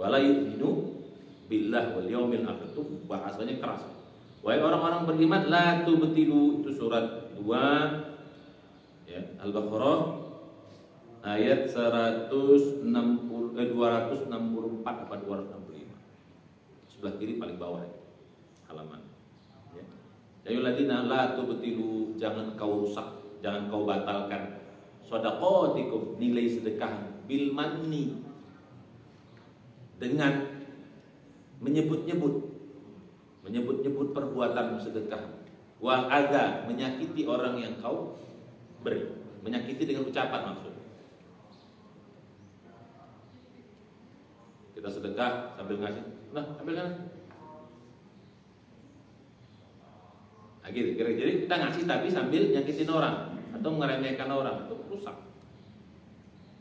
wa la yu'minu billah wal yawmil akhir. Tuh bahasanya keras. Wahai orang-orang beriman, la tubtilu, itu surat 2 ya, Al-Baqarah ayat 264 apa 265. Sebelah kiri paling bawah ya, halaman. Ya. Ayyuhalladzina la tubtilu, jangan kau rusak, jangan kau batalkan shadaqatikum, nilai sedekah, bil manni, dengan menyebut-nyebut perbuatan sedekah, wal adza, menyakiti orang yang kau beri, menyakiti dengan ucapan maksud. Kita sedekah sambil ngasih, nah ambil kan. Nah, gitu. Jadi kita ngasih tapi sambil nyakitin orang atau meremehkan orang, itu rusak.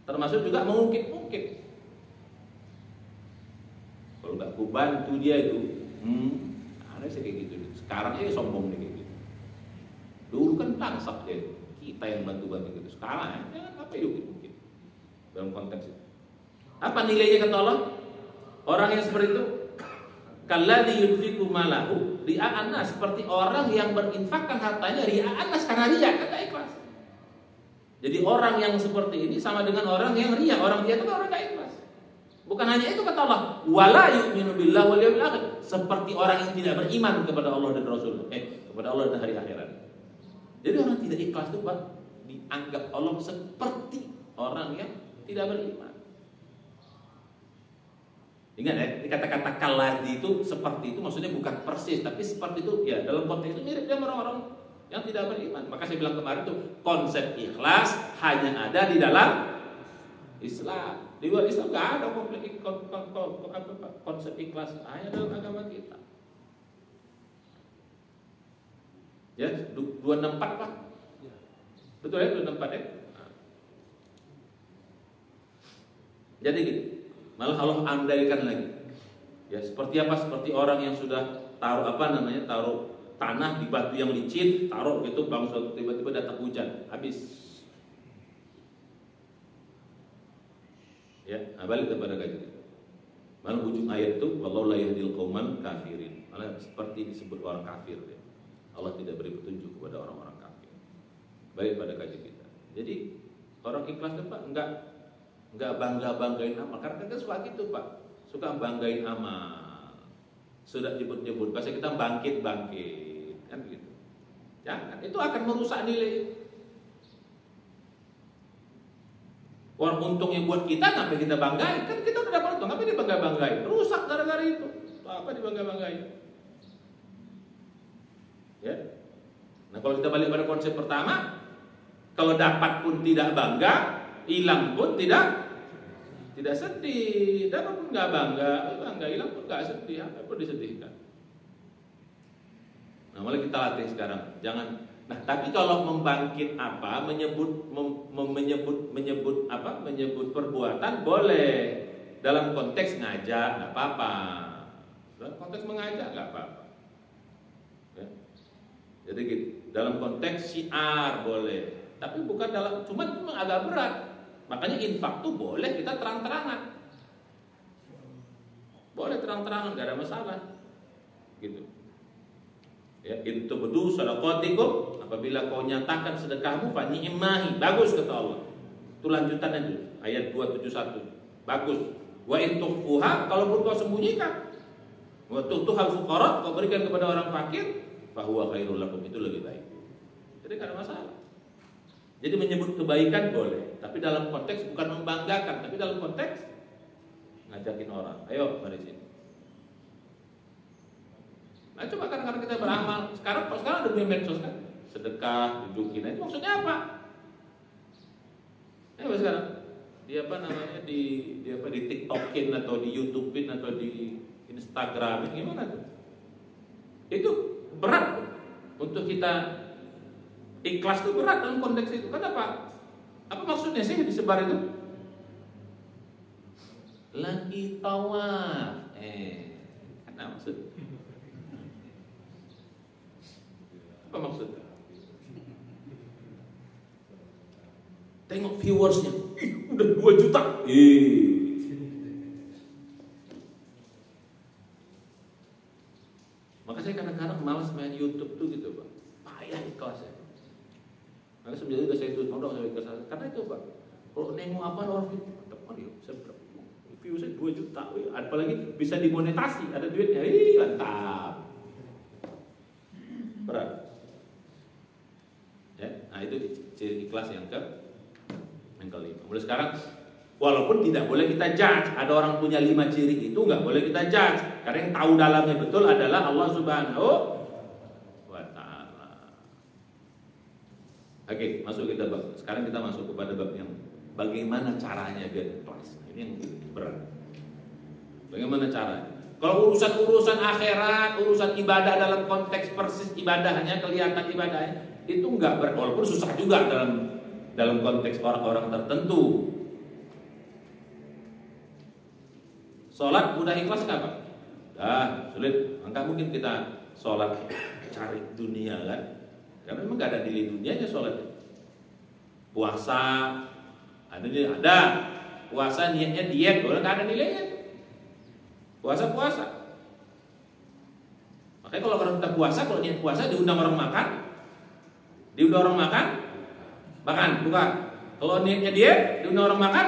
Termasuk juga mengungkit-ungkit. Kalau nggak ku bantu dia itu, ada sih kayak gitu. Sekarang aja sombong nih kayak gitu. Dulu kan langsap dia, kita yang bantu-bantu gitu. Sekarang jangan apa yuk gitu. Dalam konteks itu. Apa nilainya kata Allah? Orang yang seperti itu, kalladzi yunfiqu malahu ria'an nas, seperti orang yang berinfakkan hartanya ria'an nas, karena riya, kata ikhlas. Jadi orang yang seperti ini sama dengan orang yang riya. Orang riya itu kan orang gak ikhlas. Bukan hanya itu kata Allah, wala yu'minu billahi wal yawmil akhir, seperti orang yang tidak beriman kepada Allah dan Rasul, kepada Allah dan hari akhirat. Jadi orang tidak ikhlas itu Pak, dianggap Allah seperti orang yang tidak beriman. Ingat ya, ini kata-kata kalladzi itu seperti itu maksudnya bukan persis, tapi seperti itu ya, dalam konteks itu mirip dengan orang-orang yang tidak beriman. Maka saya bilang kemarin tuh, konsep ikhlas hanya ada di dalam Islam. Di luar Islam nggak ada konsep ikhlas, hanya dalam agama kita. Ya, 264 Pak. Betul ya, 264 ya. Jadi gitu. Malah Allah andaikan lagi. Ya, seperti apa? Seperti orang yang sudah taruh taruh tanah di batu yang licin, taruh gitu, bangsa tiba-tiba datang hujan, habis. Ya, balik kepada kajian. Malah ujung ayat itu, wallahu la yahdil qaumal kafirin. Malah seperti disebut orang kafir ya. Allah tidak beri petunjuk kepada orang-orang kafir. Balik pada kajian kita. Jadi Orang ikhlas tuh Pak enggak banggain amal. Karena kita suka gitu Pak, suka banggain amal. Sudah nyebut-nyebut, bahasa kita bangkit kan begitu. Jangan, itu akan merusak nilai. Orang untungnya buat kita, ngapain kita banggain? Kan kita udah dapat untung, ngapain dibangga-banggain? Rusak gara-gara itu. Apa dibangga-banggain? Ya. Nah kalau kita balik pada konsep pertama, kalau dapat pun tidak bangga, hilang pun tidak sedih. Dapat pun nggak bangga, hilang pun nggak sedih. Apa pun disedihkan. Nah mulai kita latih sekarang, jangan. Nah tapi kalau membangkit apa, menyebut perbuatan boleh dalam konteks ngajak nggak apa-apa. Dalam konteks mengajak nggak apa-apa. Ya. Jadi gitu. Dalam konteks syiar boleh, tapi bukan dalam, cuman itu agak berat. Makanya infak tuh boleh kita terang-terangan, boleh terang-terangan, gak ada masalah, gitu. Ya, itu bedu sadaqatikum, apabila kau nyatakan sedekahmu fa ni'mahi, bagus kata Allah. Itu lanjutannya itu ayat 271, bagus. Wa in tukhfuha, kalaupun kau sembunyikan, wa tu'tuhal fuqara, kau berikan kepada orang fakir, fa huwa khairul lakum, itu lebih baik. Jadi gak ada masalah. Jadi menyebut kebaikan boleh, tapi dalam konteks bukan membanggakan, tapi dalam konteks ngajakin orang. Ayo mari sini. Nah coba kan karena kita beramal, sekarang ada dunia medsos kan, sedekah, tunjukin. Nah, itu maksudnya apa? Sekarang di TikTokin atau di YouTubein atau di Instagramin, gimana tuh? Itu berat untuk kita. Ikhlas itu berat dalam konteks itu. Kenapa? Apa maksudnya sih disebar itu? Lagi tawaf. Apa maksud? Apa maksudnya? Tengok viewersnya, udah 2 juta. Maka saya kadang-kadang malas main YouTube tuh gitu Pak. Payah ikhlasnya. Maka sebenarnya udah saya tutup, saya ikhlas. Karena itu Pak, kalau nengok apa orang view saya 2 juta, apalagi bisa dimonetasi, ada duitnya, mantap. Berat. Ya, nah itu ciri ikhlas yang kelima. Mulai sekarang, walaupun tidak boleh kita judge, ada orang punya 5 ciri itu nggak boleh kita judge, karena yang tahu dalamnya betul adalah Allah Subhanahu wa Ta'ala. Oke, masuk kita bab. Sekarang kita masuk kepada bab yang bagaimana caranya biar ikhlas. Ini yang berat. Bagaimana caranya? Kalau urusan akhirat, urusan ibadah dalam konteks persis ibadahnya, kelihatan ibadahnya, itu enggak berat, walaupun susah juga dalam konteks orang-orang tertentu. Sholat mudah ikhlas nggak Pak? Sulit. Maka mungkin kita sholat cari dunia kan? Karena memang nggak ada nilai dunianya sholat. Puasa ada. Puasa niatnya diet, orang nggak ada nilainya. Puasa. Makanya kalau orang kita puasa, kalau niat puasa diundang orang makan, bukan. Kalau niatnya diet, diundang orang makan,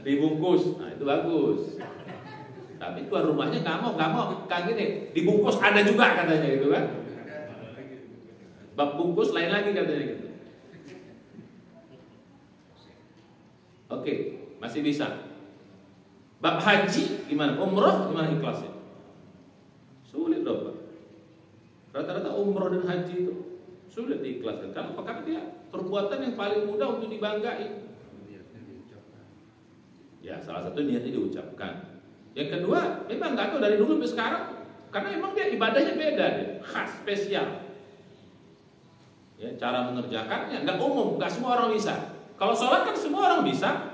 dibungkus. Nah itu bagus. Tapi tuan rumahnya nggak mau kayak gini. Dibungkus ada juga katanya gitu kan. Bab bungkus lain lagi katanya gitu. Oke, masih bisa. Bab haji gimana? Umroh gimana ikhlasnya? Sulit loh Pak. Rata-rata umroh dan haji itu sulit diikhlaskan. Karena dia perbuatan yang paling mudah untuk dibanggai. Ya, salah satu niatnya diucapkan. Yang kedua, memang nggak tahu dari dulu sampai sekarang, karena memang dia ibadahnya beda, khas, spesial. Ya, cara mengerjakannya nggak umum, nggak semua orang bisa. Kalau sholat kan semua orang bisa,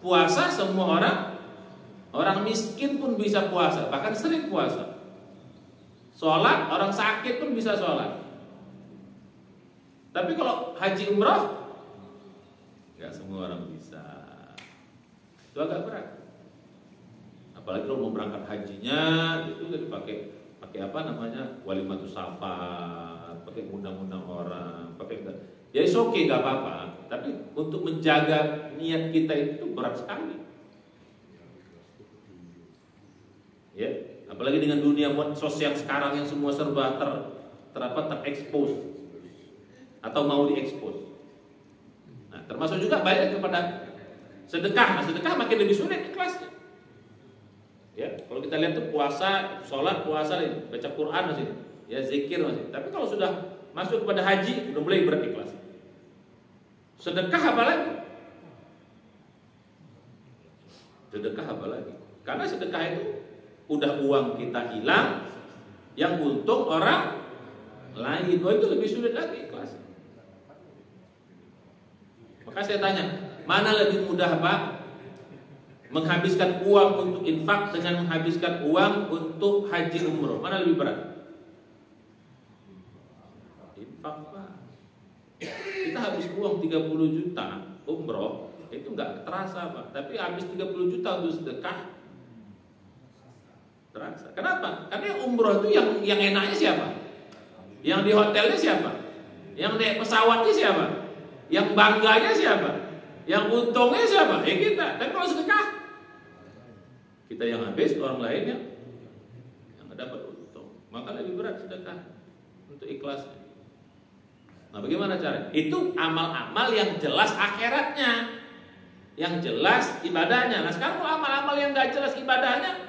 puasa semua orang miskin pun bisa puasa, bahkan sering puasa. Sholat orang sakit pun bisa sholat. Tapi kalau haji umrah, nggak semua orang bisa. Itu agak berat. Apalagi kalau mau berangkat hajinya itu udah dipakai apa namanya walimatus safar. sholat, pakai undang-undang orang, pakai ya oke, nggak apa-apa. Tapi untuk menjaga niat kita itu berat sekali. Ya, apalagi dengan dunia sosial sekarang yang semua serba terekspos atau mau diekspos. Nah, termasuk juga banyak kepada sedekah. Nah, sedekah makin lebih sulit ikhlasnya. Ya, kalau kita lihat tuh puasa, sholat, puasa, baca Quran masih, ya zikir masih. Tapi kalau sudah masuk kepada haji, udah mulai berat ikhlas. Sedekah apalagi? Sedekah apalagi? Karena sedekah itu udah uang kita hilang, yang untung orang lain. Oh, itu lebih sulit lagi ikhlas. Maka saya tanya, mana lebih mudah Pak? Menghabiskan uang untuk infak dengan menghabiskan uang untuk haji umroh, mana lebih berat? Infak Pak. Kita habis uang 30 juta umroh, itu nggak terasa Pak. Tapi habis 30 juta untuk sedekah terasa. Kenapa? Karena umroh itu yang enaknya siapa? Yang di hotelnya siapa? Yang naik pesawatnya siapa? Yang bangganya siapa? Yang untungnya siapa? Ya kita. Tapi kalau sedekah, kita yang habis, orang lainnya yang dapat untung. Maka lebih berat sedekah untuk ikhlasnya. Nah, bagaimana caranya? Itu amal-amal yang jelas akhiratnya, yang jelas ibadahnya. Nah, sekarang kalau amal-amal yang gak jelas ibadahnya,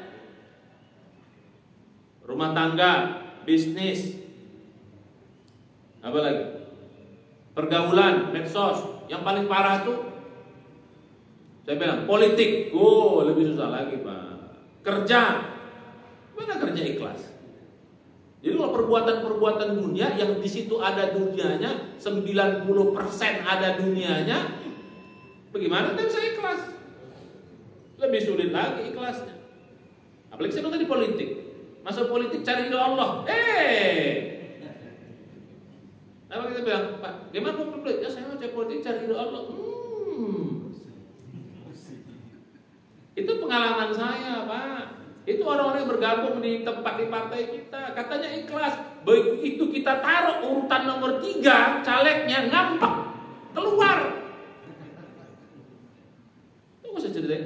rumah tangga, bisnis, apa lagi? Pergaulan, medsos. Yang paling parah tuh, saya bilang politik. Oh, lebih susah lagi Pak. Kerja, mana kerja ikhlas? Jadi kalau perbuatan-perbuatan dunia yang di situ ada dunianya, 90% ada dunianya, bagaimana kita bisa ikhlas? Lebih sulit lagi ikhlasnya. Apalagi saya tadi politik. Masuk politik cari ridho Allah. Apa kita bilang, Pak, gimana mau politik? Ya saya mau cari politik cari ridho Allah. Itu pengalaman saya, Pak. Itu orang-orang yang bergabung di tempat di partai kita, katanya ikhlas. Begitu kita taruh urutan nomor 3, calegnya ngambek keluar. Itu nggak usah ceritain.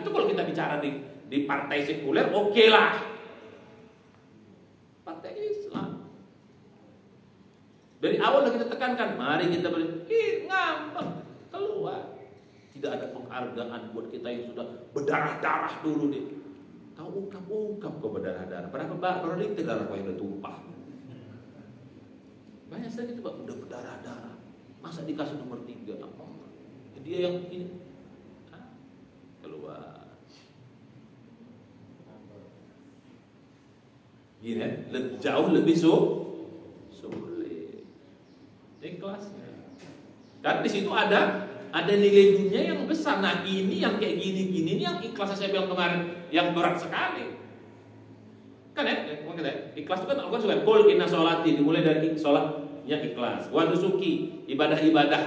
Itu kalau kita bicara di partai sekuler, oke lah. Partai Islam. Dari awal udah kita tekankan, mari kita ngambek keluar. Tidak ada penghargaan buat kita yang sudah berdarah-darah dulu deh. Tahu ungkap kok berdarah-darah. Berapa liter darah kau yang udah tumpah? Banyak sekali itu Pak, udah berdarah-darah. Masa dikasih nomor 3? Dia yang ini keluar. Gini, jauh lebih sulit. Ikhlasnya. Kan di situ ada nilai dunia yang besar. Nah ini yang kayak gini-gini ini yang ikhlas saya bilang kemarin yang berat sekali. Kan ya, ikhlas itu kan Allah suka qul inna sholati, dimulai dari sholatnya ikhlas. Wa nusuki, ibadah-ibadah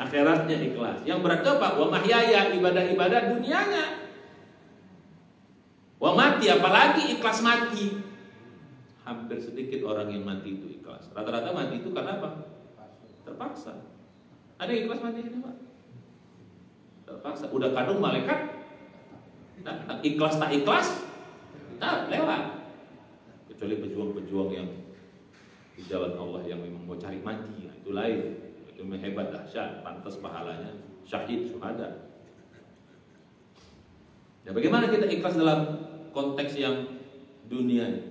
akhiratnya ikhlas. Yang berat itu apa? Wa mahyaya, ibadah-ibadah dunianya. Wa mati, apalagi ikhlas mati. Hampir sedikit orang yang mati itu ikhlas. Rata-rata mati itu karena apa? Terpaksa. Ada yang ikhlas mati ini Pak? Terpaksa. Udah kadung malaikat, nah, ikhlas tak ikhlas, nah lewat. Kecuali pejuang-pejuang yang di jalan Allah yang memang mau cari mati, itu lain. Itu hebat, dahsyat, pantas pahalanya syahid, syuhada. Ya bagaimana kita ikhlas dalam konteks yang dunia ini?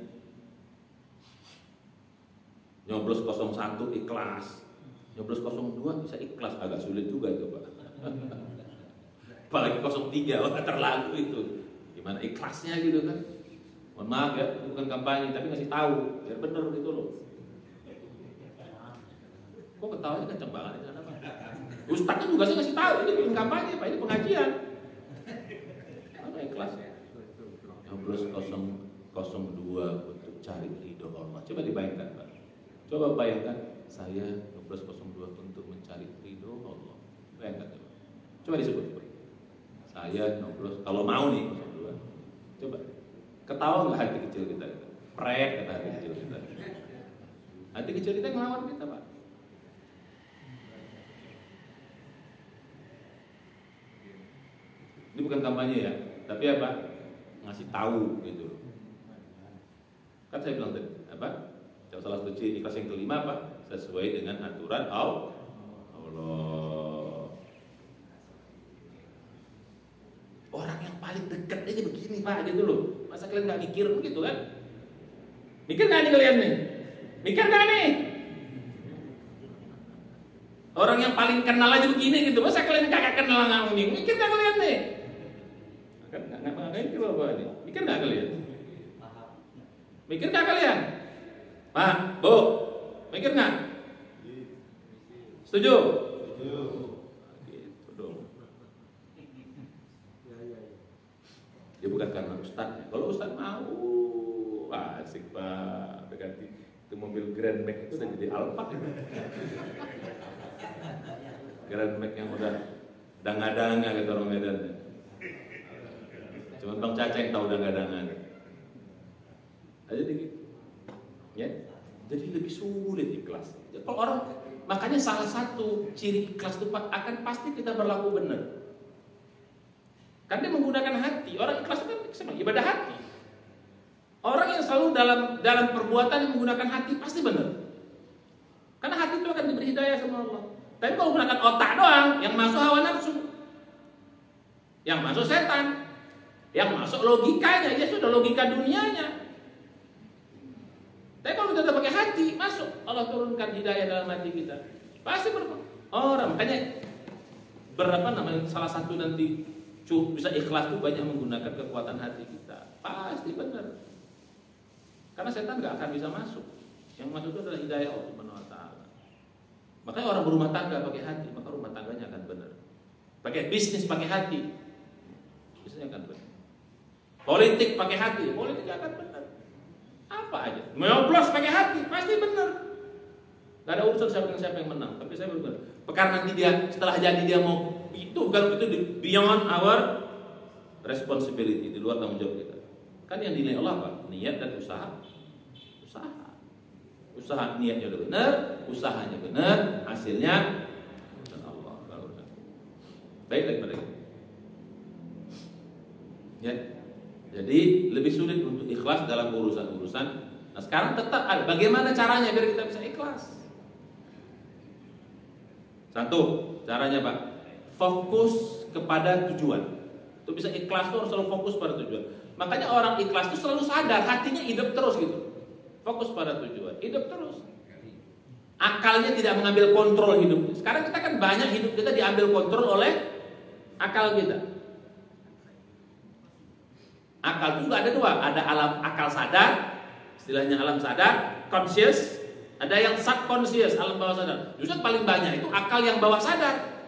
Nyoblos 01 ikhlas, nyoblos 02 bisa ikhlas, agak sulit juga itu Pak. Apalagi 03, terlalu itu. Gimana ikhlasnya gitu kan? Mohon maaf ya, itu bukan kampanye, tapi ngasih tahu, biar benar gitu loh. Kok ketawanya kenceng banget itu kenapa? Ustadznya juga saya ngasih tahu, ini bukan kampanye Pak, ini pengajian. Apa ikhlasnya? Nyoblos 002 untuk cari ridho Allah. Coba dibayangkan Pak. Coba bayangkan saya nyoblos 02 untuk mencari ridho Allah. Bayangkan coba. Coba disebut. Saya nyoblos, kalau mau nih 02. Coba. Ketawa nggak hati kecil kita? Prek kata hati kecil kita. Hati kecil kita ngelawan kita, Pak. Ini bukan kampanye ya, tapi apa? Ngasih tahu gitu. Kan saya bilang tadi, apa? Yang salah satu ciri ikhlas yang kelima apa? Sesuai dengan aturan Allah. Orang yang paling dekat aja begini, Pak, gitu loh. Masa kalian nggak mikir begitu kan? Mikir nggak nih kalian nih? Mikir nggak nih? Orang yang paling kenal aja begini gitu. Masa kalian kagak kenal nggak nih? Mikir nggak kalian nih? Nggak mikir apa nih? Mikir nggak kalian? Mikir nggak kalian? Pak, Bu, mikir nggak? Setuju? Setuju. Gitu dong. Dia bukan karena ustadznya. Kalau ustadz mau, asik Pak. Ganti itu mobil Grand Max itu udah jadi Alphard. Grand Max yang udah dang-dangnya gitu orang Medan. Cuma Bang Caca yang tahu dang-dangan. Aja dikit. Ya. Jadi lebih sulit ikhlas. Kalau orang, makanya salah satu ciri ikhlas itu akan pasti kita berlaku benar. Kan dia menggunakan hati. Orang ikhlas itu kan ibadah hati. Orang yang selalu dalam perbuatan yang menggunakan hati pasti benar. Karena hati itu akan diberi hidayah sama Allah. Tapi kalau menggunakan otak doang, yang masuk hawa nafsu, yang masuk setan, yang masuk logikanya, ya sudah logika dunianya. Tapi kalau kita pakai hati, masuk Allah turunkan hidayah dalam hati kita. Pasti orang makanya berapa namanya salah satu nanti bisa ikhlas itu banyak menggunakan kekuatan hati kita. Pasti benar. Karena setan nggak akan bisa masuk. Yang masuk itu adalah hidayah Allah Subhanahu wa taala. Makanya orang berumah tangga pakai hati, maka rumah tangganya akan benar. Pakai bisnis pakai hati, bisnisnya akan benar. Politik pakai hati, politiknya akan benar. Apa aja, menyoblos pakai hati, pasti benar. Gak ada urusan siapa yang menang, tapi saya benar. Karena nanti dia setelah jadi dia mau itu bukan itu beyond our responsibility, di luar tanggung jawab kita. Kan yang dinilai Allah apa? Niat dan usaha. Usaha niatnya udah benar, usahanya benar, hasilnya dan Allah. Baik daripada itu. Ya. Jadi lebih sulit untuk ikhlas dalam urusan-urusan. Nah sekarang tetap bagaimana caranya biar kita bisa ikhlas? Satu, caranya Pak, fokus kepada tujuan. Untuk bisa ikhlas itu harus selalu fokus pada tujuan. Makanya orang ikhlas itu selalu sadar, hatinya hidup terus gitu. Fokus pada tujuan, hidup terus. Akalnya tidak mengambil kontrol hidup. Sekarang kita kan banyak hidup kita diambil kontrol oleh akal kita. Akal itu ada dua, ada alam akal sadar, istilahnya alam sadar, conscious, ada yang subconscious, alam bawah sadar. Justru paling banyak itu akal yang bawah sadar.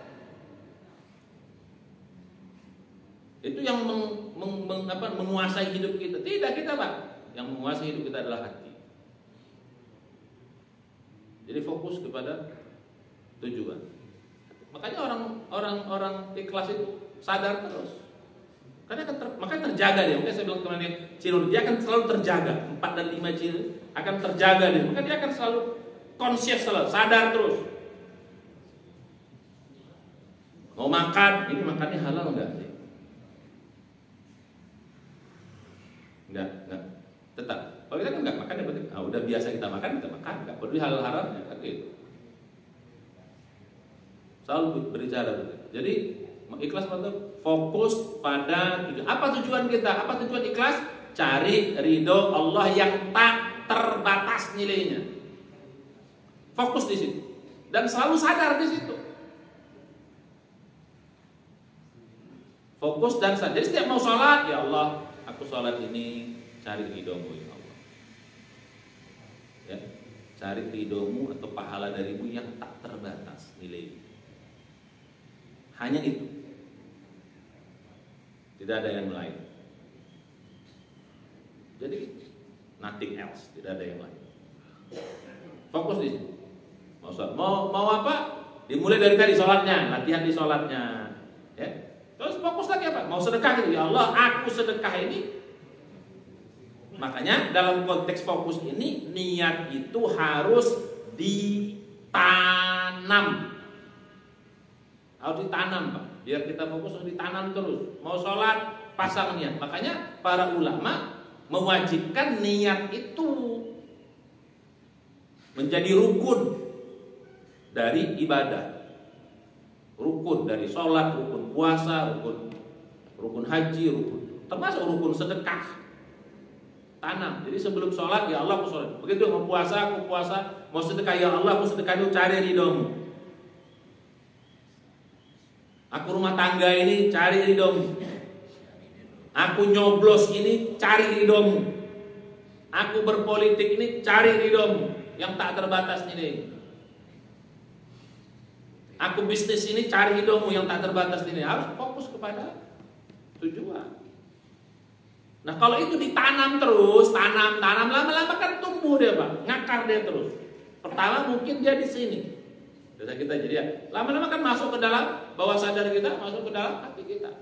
Itu yang menguasai hidup kita. Tidak kita Pak, yang menguasai hidup kita adalah hati. Jadi fokus kepada tujuan. Makanya orang ikhlas itu sadar terus. Karena makanya terjaga dia. Makanya saya bilang kemarin ciri dia akan selalu terjaga. 4 dan 5 ciri akan terjaga dia. Maka dia akan selalu conscious, selalu sadar terus. Mau makan, ini makannya halal enggak? Enggak. Tetap. Kalau kita kan enggak makan ya berarti udah biasa kita makan, enggak peduli halal haramnya kan gitu. Selalu berbicara begitu. Jadi ikhlas itu fokus pada tujuan. Apa tujuan kita? Apa tujuan ikhlas? Cari ridho Allah yang tak terbatas nilainya. Fokus di situ dan selalu sadar di situ. Fokus dan sadar. Jadi setiap mau sholat, ya Allah, aku sholat ini cari ridhomu ya Allah. Ya, cari ridhomu atau pahala darimu yang tak terbatas nilainya. Hanya itu. Tidak ada yang lain. Jadi nothing else, tidak ada yang lain. Fokus di sini. Mau apa? Dimulai dari tadi sholatnya, latihan di sholatnya. Ya. Terus fokus lagi apa? Mau sedekah gitu. Ya Allah, aku sedekah ini Makanya dalam konteks fokus ini niat itu harus ditanam. Harus ditanam, Pak. Biar kita fokus, harus ditanam terus. Mau sholat, pasang niat. Makanya para ulama mewajibkan niat itu menjadi rukun dari ibadah. Rukun dari sholat, rukun puasa, rukun haji, termasuk rukun sedekah. Tanam. Jadi sebelum sholat, ya Allah aku sholat. Begitu mau puasa, aku puasa. Mau sedekah, ya Allah aku sedekah itu cari ridhomu. Aku rumah tangga ini cari ridhomu. Aku nyoblos ini cari ridhomu. Aku berpolitik ini cari ridhomu yang tak terbatas ini. Aku bisnis ini cari ridhomu yang tak terbatas ini. Harus fokus kepada tujuan. Nah kalau itu ditanam terus, tanam lama-lama kan tumbuh dia, Pak, ngakar dia terus. Pertama mungkin dia di sini, desa kita jadi ya, lama-lama kan masuk ke dalam bawah sadar kita, masuk ke dalam hati kita.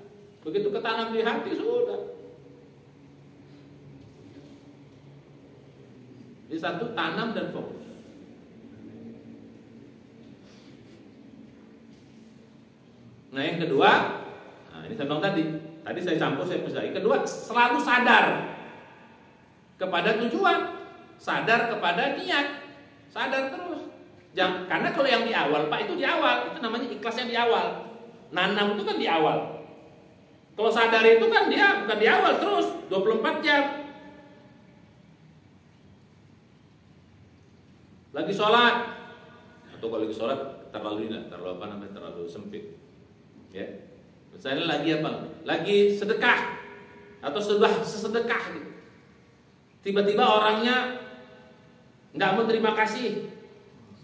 Begitu ketanam di hati sudah. Jadi satu, tanam dan fokus. Nah yang kedua, nah ini saya bilang tadi saya campur, saya pesai. Kedua, selalu sadar kepada tujuan, sadar kepada niat, sadar terus. Karena kalau yang di awal, Pak, itu di awal, itu namanya ikhlas yang di awal. Nanam itu kan di awal. Kalau sadar itu kan dia bukan di awal terus, 24 jam. Lagi sholat, atau kalau lagi sholat terlalu sempit, ya. Misalnya lagi apa? Lagi sedekah atau sudah sesedekah gitu. Tiba-tiba orangnya nggak mau terima kasih,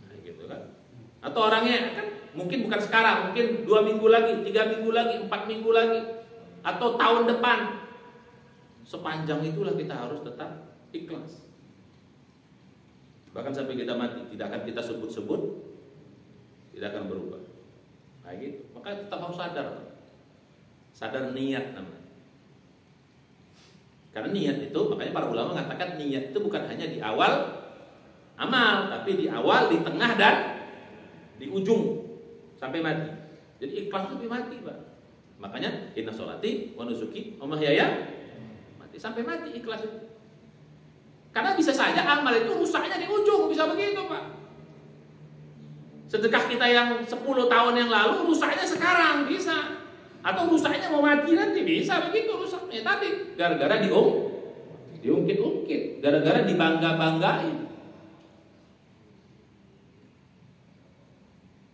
nah, gitu kan? Atau orangnya kan mungkin bukan sekarang, mungkin 2 minggu lagi, 3 minggu lagi, 4 minggu lagi, atau tahun depan. Sepanjang itulah kita harus tetap ikhlas. Bahkan sampai kita mati, tidak akan kita sebut-sebut, tidak akan berubah. Nah gitu. Maka tetap harus sadar niat namanya. Karena niat itu, makanya para ulama mengatakan niat itu bukan hanya di awal amal, tapi di awal, di tengah dan di ujung sampai mati. Jadi ikhlas sampai mati, Pak. Makanya inna sholati wa nusuki wa mahyaya, mati sampai mati ikhlas itu. Karena bisa saja amal itu rusaknya di ujung, bisa begitu, Pak. Sedekah kita yang 10 tahun yang lalu rusaknya sekarang bisa. Atau rusaknya mau mati nanti bisa begitu rusaknya. Tapi gara-gara diungkit-ungkit, gara-gara dibangga-banggain.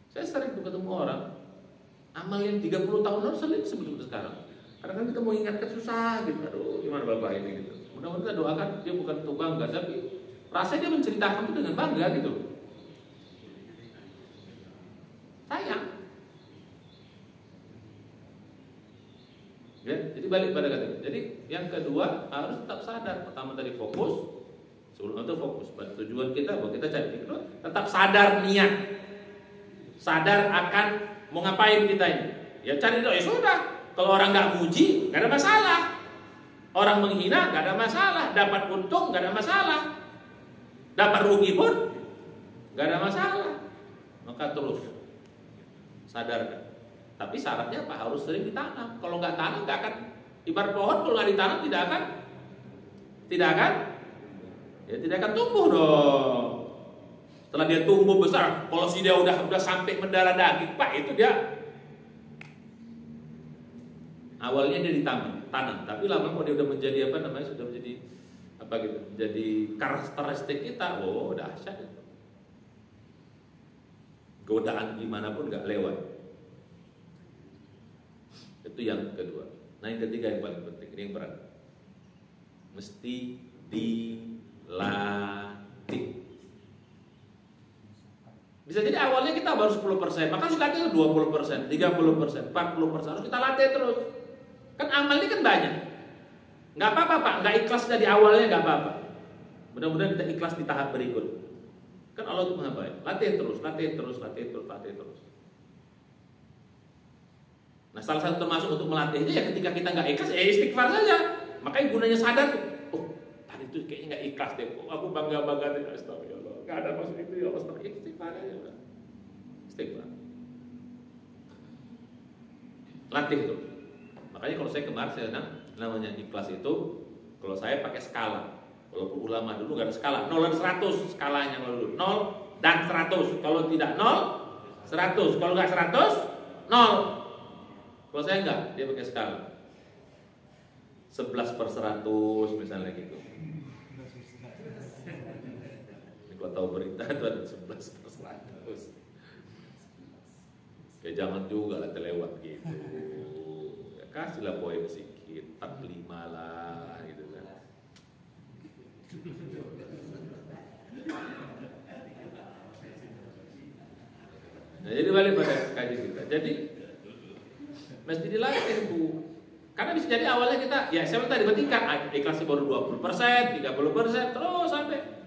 Saya sering ketemu orang amal yang 30 tahun lalu sebelum sekarang. Kadang-kadang kita mau ingatkan susah gitu. Aduh, gimana Bapak ini gitu. Mudah-mudahan kita doakan dia bukan untuk bangga, tapi rasanya dia menceritakan itu dengan bangga gitu. Sayang. Ya, jadi balik pada kata. Jadi yang kedua harus tetap sadar. Pertama tadi fokus, sebelum itu fokus pada tujuan kita, bahwa kita cari. Kedua, tetap sadar niat, sadar akan mau ngapain kita ini. Ya cari itu, ya sudah. Kalau orang nggak muji, nggak ada masalah. Orang menghina, nggak ada masalah. Dapat untung, nggak ada masalah. Dapat rugi pun, nggak ada masalah. Maka terus sadarkan. Tapi syaratnya apa? Harus sering ditanam. Kalau nggak tanam, nggak akan. Ibarat pohon kalau nggak ditanam tidak akan tumbuh dong. Setelah dia tumbuh besar, kalau si dia udah sampai mendarah daging, Pak, itu dia awalnya dia ditanam, tapi lama-lama dia udah menjadi sudah menjadi jadi karakteristik kita. Oh, dahsyat. Godaan gimana pun nggak lewat. Itu yang kedua. Nah yang ketiga yang paling penting, ini yang berat. Mesti dilatih. Bisa jadi awalnya kita baru 10%, maka harus latih 20%, 30%, 40%, harus kita latih terus. Kan amal ini kan banyak. Nggak apa-apa, Pak, nggak ikhlas dari awalnya nggak apa-apa. Mudah-mudahan kita ikhlas di tahap berikut. Kan Allah itu mengapain? Latih terus. Nah salah satu termasuk untuk melatihnya ya ketika kita nggak ikhlas, istighfar saja. Makanya gunanya sadar tuh. Oh, tadi itu kayaknya nggak ikhlas deh. Aku bangga deh, astagfirullah. Nggak ada maksud itu ya Allah. Istighfar aja udah. Istighfar. Latih tuh. Makanya kalau saya kemarin saya namanya ikhlas itu, kalau saya pakai skala. Walaupun ulama dulu nggak ada skala, 0 dan 100 skalanya dulu. 0 dan 100. Kalau tidak 0, 100. Kalau nggak 100, 0. Kalau saya nggak, dia pakai skala 11/100 misalnya gitu. Ini kalau tahu berita itu ada 11/100. Ya jangan juga lah terlewat gitu. Ya, kasihlah poin sedikit, 45 lah gitu kan. Nah, jadi balik pada kaji kita. Jadi mesti dilatih Bu. Karena bisa jadi awalnya kita, ya saya tadi bertingkat, ikhlasnya baru 20%, 30%, terus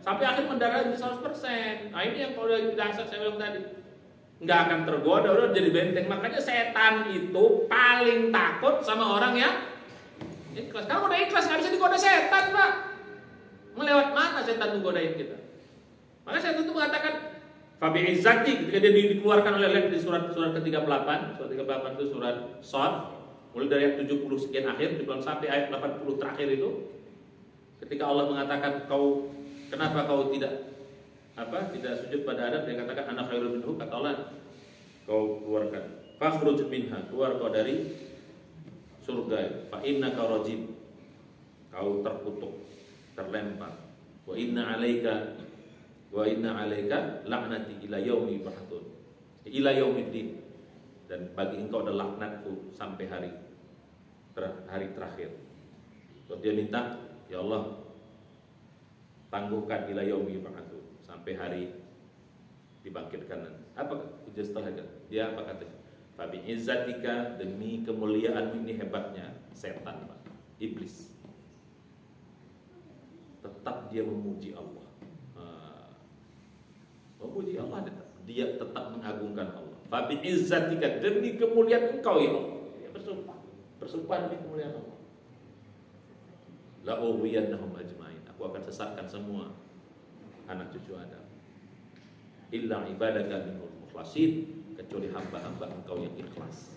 sampai akhir mendarat di 100%. Nah ini yang kalau dari dasar saya bilang tadi, nggak akan tergoda, udah jadi benteng. Makanya setan itu paling takut sama orang yang ikhlas. Kalau udah ikhlas nggak bisa digoda setan Pak. Melewat mana setan itu godain kita? Maka setan itu mengatakan Fabi Izzati ketika dia dikeluarkan oleh Allah di surat ke-38, surat 38 itu surat Shad, mulai dari ayat 70 sekian akhir, sampai ayat 80 terakhir itu, ketika Allah mengatakan kenapa kau tidak sujud pada Adam, dia katakan ana khairun minhu, kata Allah, kau keluarkan, fakhruj minha, keluar kau dari surga, fa innaka rajim, kau terkutuk, terlempar, wa inna alaika laknati ila yaumi ba'tsun, ila yaumiddin, dan bagi engkau ada laknatku sampai hari terakhir. So, dia minta, ya Allah, tangguhkan ila yaumi ba'tsun, sampai hari dibangkitkan. Apa setelah itu? Dia apa katanya? Fabi izzatika, demi kemuliaan, ini hebatnya setan, Pak. Iblis. Tetap dia memuji Allah. Memuji Allah, dia tetap mengagungkan Allah. Fabi izzatika, demi kemuliaan engkau ya Allah. Dia bersumpah demi kemuliaan Allah. La uwiyannahum ajmain, aku akan sesatkan semua anak cucu Adam. Illa ibadaka minhul mukhlasin, kecuali hamba-hamba engkau yang ikhlas.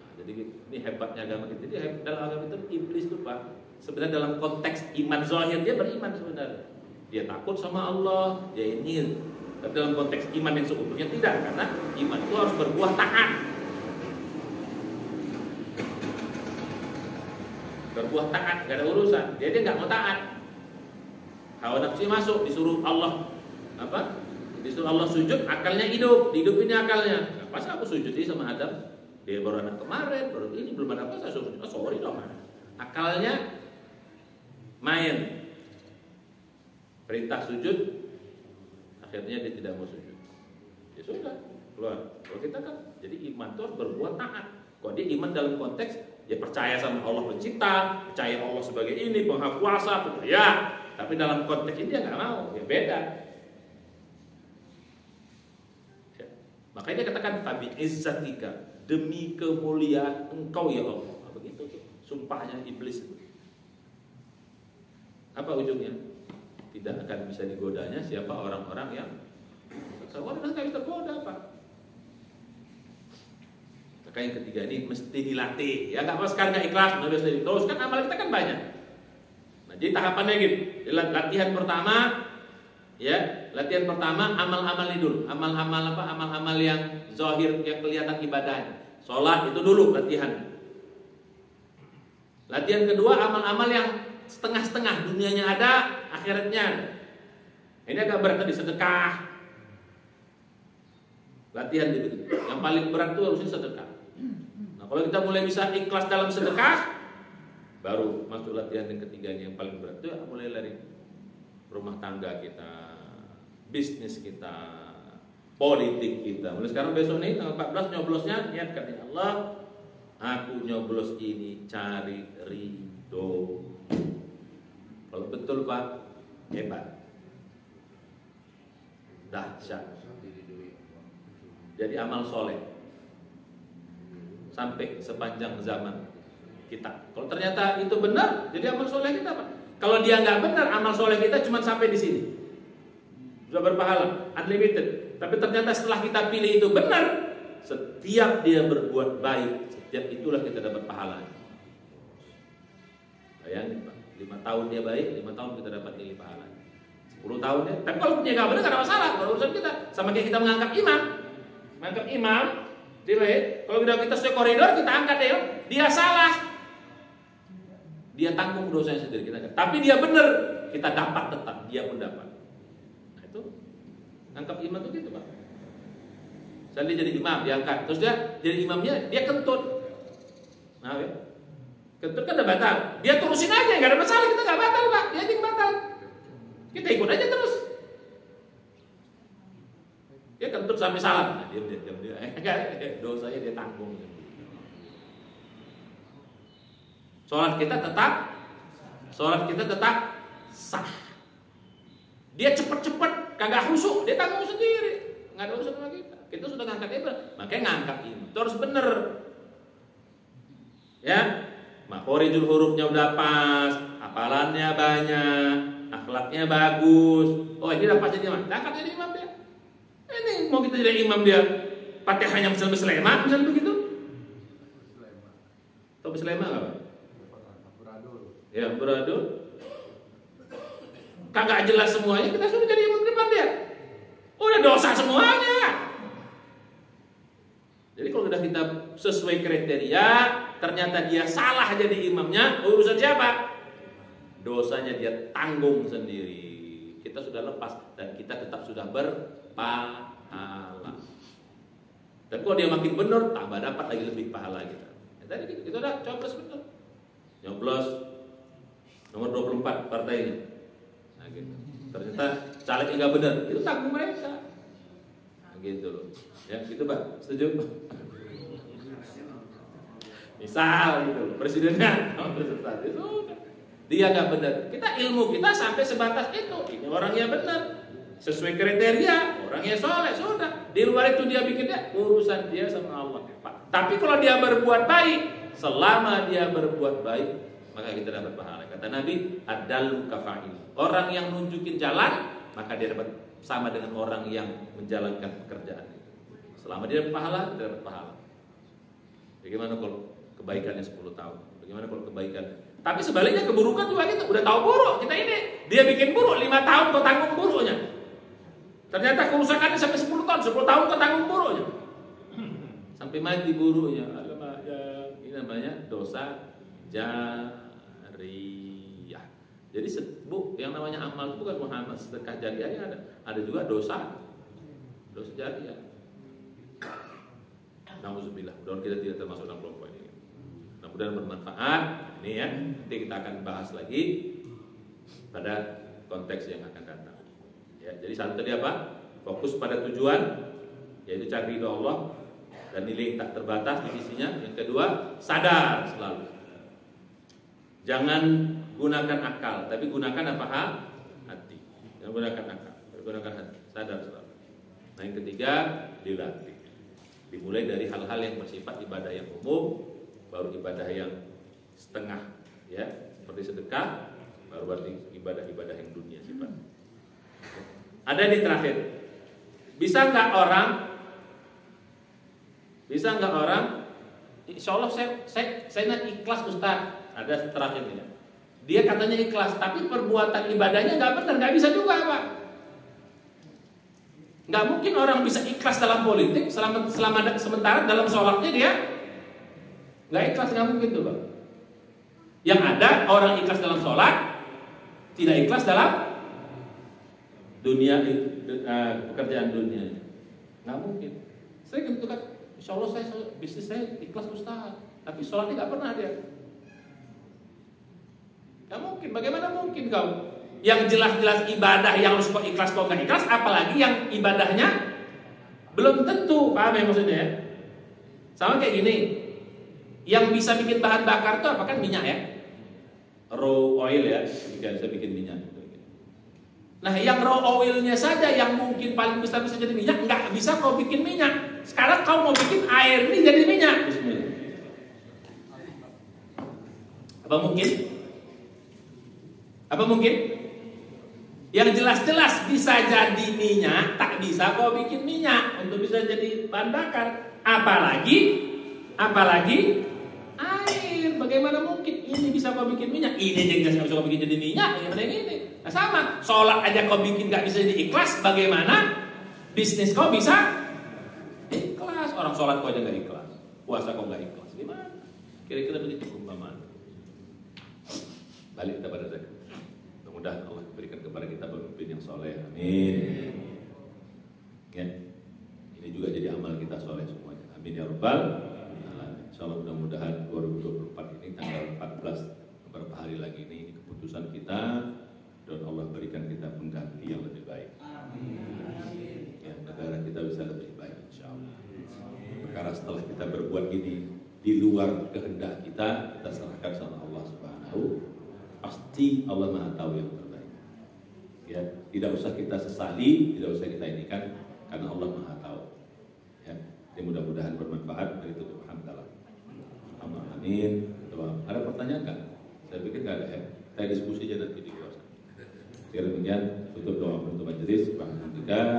Nah, jadi ini hebatnya agama kita. Jadi dalam agama itu iblis itu Pak, sebenarnya dalam konteks iman zahir dia beriman sebenarnya. Dia takut sama Allah, dia ini. Tapi dalam konteks iman yang seutuhnya tidak, karena iman itu harus berbuah taat. Berbuah taat, gak ada urusan. Dia nggak mau taat. Hawa nafsu masuk, disuruh Allah disuruh Allah sujud, akalnya hidup, dihidupin akalnya. Nah, pas aku sujud sama Adam, dia baru anak kemarin, baru ini belum ada apa, saya sujud. Oh, sorry dong, akalnya main. Perintah sujud, akhirnya dia tidak mau sujud. Ya sudah, keluar. Kalau kita kan, jadi iman itu harus berbuat taat. Kalau dia iman dalam konteks, ya percaya sama Allah pencipta, percaya Allah sebagai ini, Maha Kuasa, ya. Tapi dalam konteks ini dia nggak mau, ya beda. Ya. Makanya dia katakan, Fabi izzatika, demi kemuliaan engkau ya Allah. Nah, begitu tuh, sumpahnya iblis itu. Apa ujungnya? Tidak akan bisa digodanya siapa orang-orang yang orang nggak bisa tergoda Pak. Maka yang ketiga ini mesti dilatih. Ya nggak apa sekarang nggak ikhlas, nggak bisa diteruskan. Amal kita kan banyak. Nah jadi tahapannya gitu. Latihan pertama, ya latihan pertama amal-amal ini dulu. Amal-amal apa? Amal-amal yang zahir yang kelihatan ibadahnya. Sholat itu dulu latihan. Latihan kedua amal-amal yang setengah-setengah, dunianya ada, akhiratnya ada. Ini agak berat tadi, sedekah. Latihan gitu. Yang paling berat itu harusnya sedekah. Nah kalau kita mulai bisa ikhlas dalam sedekah, baru masuk latihan yang ketiganya yang paling berat itu mulai dari rumah tangga kita, bisnis kita, politik kita. Mulai sekarang besok nih tanggal 14 nyoblosnya, niatkan ya Allah, aku nyoblos ini cari ridho. Kalau betul Pak, hebat, dahsyat. Jadi amal soleh sampai sepanjang zaman kita. Kalau ternyata itu benar, jadi amal soleh kita Pak. Kalau dia nggak benar, amal soleh kita cuma sampai di sini. Sudah berpahala, unlimited. Tapi ternyata setelah kita pilih itu benar, setiap dia berbuat baik, setiap itulah kita dapat pahala. Bayangin Pak, 5 tahun dia baik, 5 tahun kita dapat nilai pahala. 10 tahun ya. Tapi kalau dia nggak benar, nggak ada masalah. Kalau urusan kita, sama kayak kita mengangkat imam. Mengangkat imam, kalau kita sesuai koridor, kita angkat dia salah. Dia tanggung dosanya sendiri, kita. Tapi dia benar, kita dapat tetap, dia pun dapat. Nah itu, angkat imam itu gitu Pak. Misalnya dia jadi imam, diangkat. Terus dia jadi imamnya, dia kentut. Nah ya. Kentut kan udah batal. Dia terusin aja, nggak ada masalah, kita nggak batal Pak. Dia yang batal. Kita ikut aja terus. Dia kentut sampai salam. Nah, dia. Dosanya dia tanggung. Sholat kita tetap sah. Dia cepet-cepet, kagak khusyuk, dia tanggung sendiri. Nggak ada urusan sama kita. Kita sudah ngangkat imam, makanya ngangkat imam. Itu harus bener. Ya, makhorijul hurufnya udah pas, hafalannya banyak, akhlaknya bagus. Oh ini dapat jadi imam, angkat jadi imam dia. Ini mau kita jadi imam dia, Fatihahnya misalnya beslema, misalnya begitu. Tahu beslema nggak Pak? Ya beradul. Kagak jelas semuanya, kita sudah jadi imam depan dia. Udah dosa semuanya. Jadi kalau udah kita sesuai kriteria, ternyata dia salah jadi imamnya, urusan siapa? Dosanya dia tanggung sendiri. Kita sudah lepas dan kita tetap sudah berpahala. Dan kalau dia makin benar, tambah dapat lagi lebih pahala kita. Ya, tadi kita udah coblos benar. Nyoblos nomor 24 partainya. Nah gitu. Ternyata calegnya nggak benar, itu tanggung mereka. Nah gitu loh. Ya gitu Pak, setuju? Misal gitu, presidennya dia nggak benar. Kita ilmu kita sampai sebatas itu. Ini orangnya benar, sesuai kriteria, orangnya soleh, sudah. Di luar itu dia bikinnya urusan dia sama Allah. Pak. Tapi kalau dia berbuat baik, selama dia berbuat baik, maka kita dapat pahala. Kata Nabi, adal kafa'il. Orang yang nunjukin jalan, maka dia dapat sama dengan orang yang menjalankan pekerjaan itu. Selama dia dapat pahala, kita dapat pahala. Bagaimana kalau kebaikannya 10 tahun? Bagaimana kalau kebaikannya? Tapi sebaliknya keburukan juga kita udah tahu buruk. Kita ini dia bikin buruk 5 tahun kau tanggung buruknya. Ternyata kerusakannya sampai 10 tahun, 10 tahun kau tanggung buruknya. Sampai mati buruknya. Ini namanya dosa jariyah. Jadi yang namanya amal itu bukan Muhammad sedekah jariyah ada juga dosa jariyah. Nauzubillah, mudah-mudahan kita tidak termasuk dalam kelompok ini. Mudah-mudahan bermanfaat. Ini ya, nanti kita akan bahas lagi pada konteks yang akan datang. Ya, jadi satu tadi apa? Fokus pada tujuan, yaitu cari ridho Allah dan nilai tak terbatas di sisinya. Yang kedua, sadar selalu. Jangan gunakan akal, tapi gunakan apa? Hati. Jangan gunakan akal, gunakan hati. Sadar selalu. Nah, yang ketiga, dilatih. Dimulai dari hal-hal yang bersifat ibadah yang umum, baru ibadah yang setengah, ya, seperti sedekah, baru berarti ibadah-ibadah yang dunia sifat. Ada di terakhir. Bisa nggak orang? Insya Allah saya ikhlas Ustaz. Ada terakhirnya. Dia katanya ikhlas, tapi perbuatan ibadahnya nggak benar, nggak bisa juga Pak. Nggak mungkin orang bisa ikhlas dalam politik sementara dalam sholatnya dia nggak ikhlas, nggak mungkin tuh Pak. Yang ada orang ikhlas dalam sholat, tidak ikhlas dalam dunia pekerjaan dunia, nggak mungkin. Saya gitu kan, insya Allah bisnis saya ikhlas Ustaz, tapi sholatnya nggak pernah dia. Nggak mungkin. Bagaimana mungkin kau? Yang jelas-jelas ibadah yang harus kau ikhlas kau nggak ikhlas, apalagi yang ibadahnya belum tentu. Paham ya maksudnya ya? Sama kayak gini, yang bisa bikin bahan bakar itu apa kan minyak ya, raw oil ya, bisa bikin minyak. Nah yang raw oilnya saja yang mungkin paling besar bisa jadi minyak, nggak bisa kau bikin minyak. Sekarang kau mau bikin air ini jadi minyak, apa mungkin? Apa mungkin? Yang jelas-jelas bisa jadi minyak, tak bisa kau bikin minyak untuk bisa jadi bahan bakar. Apalagi air. Bagaimana mungkin ini bisa kau bikin minyak? Ini yang nggak bisa kau bikin jadi minyak. Bagaimana yang ini? Nah, sama. Sholat aja kau bikin nggak bisa jadi ikhlas. Bagaimana bisnis kau bisa ikhlas? Orang sholat kau aja nggak ikhlas, puasa kau nggak ikhlas. Gimana? Kira-kira begitu umpamanya. Balik kita pada zakat. Mudah-mudahan Allah berikan kepada kita pemimpin yang soleh. Amin. Ya. Ini juga jadi amal kita soleh semuanya. Amin ya rabbal alamin. Insyaallah mudah-mudahan 2024 ini tanggal 14 beberapa hari lagi ini keputusan kita dan Allah berikan kita pengganti yang lebih baik. Amin. Ya, negara kita bisa lebih baik insyaallah. Perkara setelah kita berbuat ini di luar kehendak kita serahkan sama Allah Subhanahu. Pasti Allah Maha Tahu yang terbaik. Ya, tidak usah kita sesali, tidak usah kita inikan, karena Allah Maha Tahu. Ya, jadi mudah-mudahan bermanfaat. Dari itu alhamdulillah. Amin. Doa. Ada pertanyaan nggak? Saya pikir nggak ada ya. Kita diskusi aja nanti di luar. Demikian tutup doa penutup majelis. Alhamdulillah.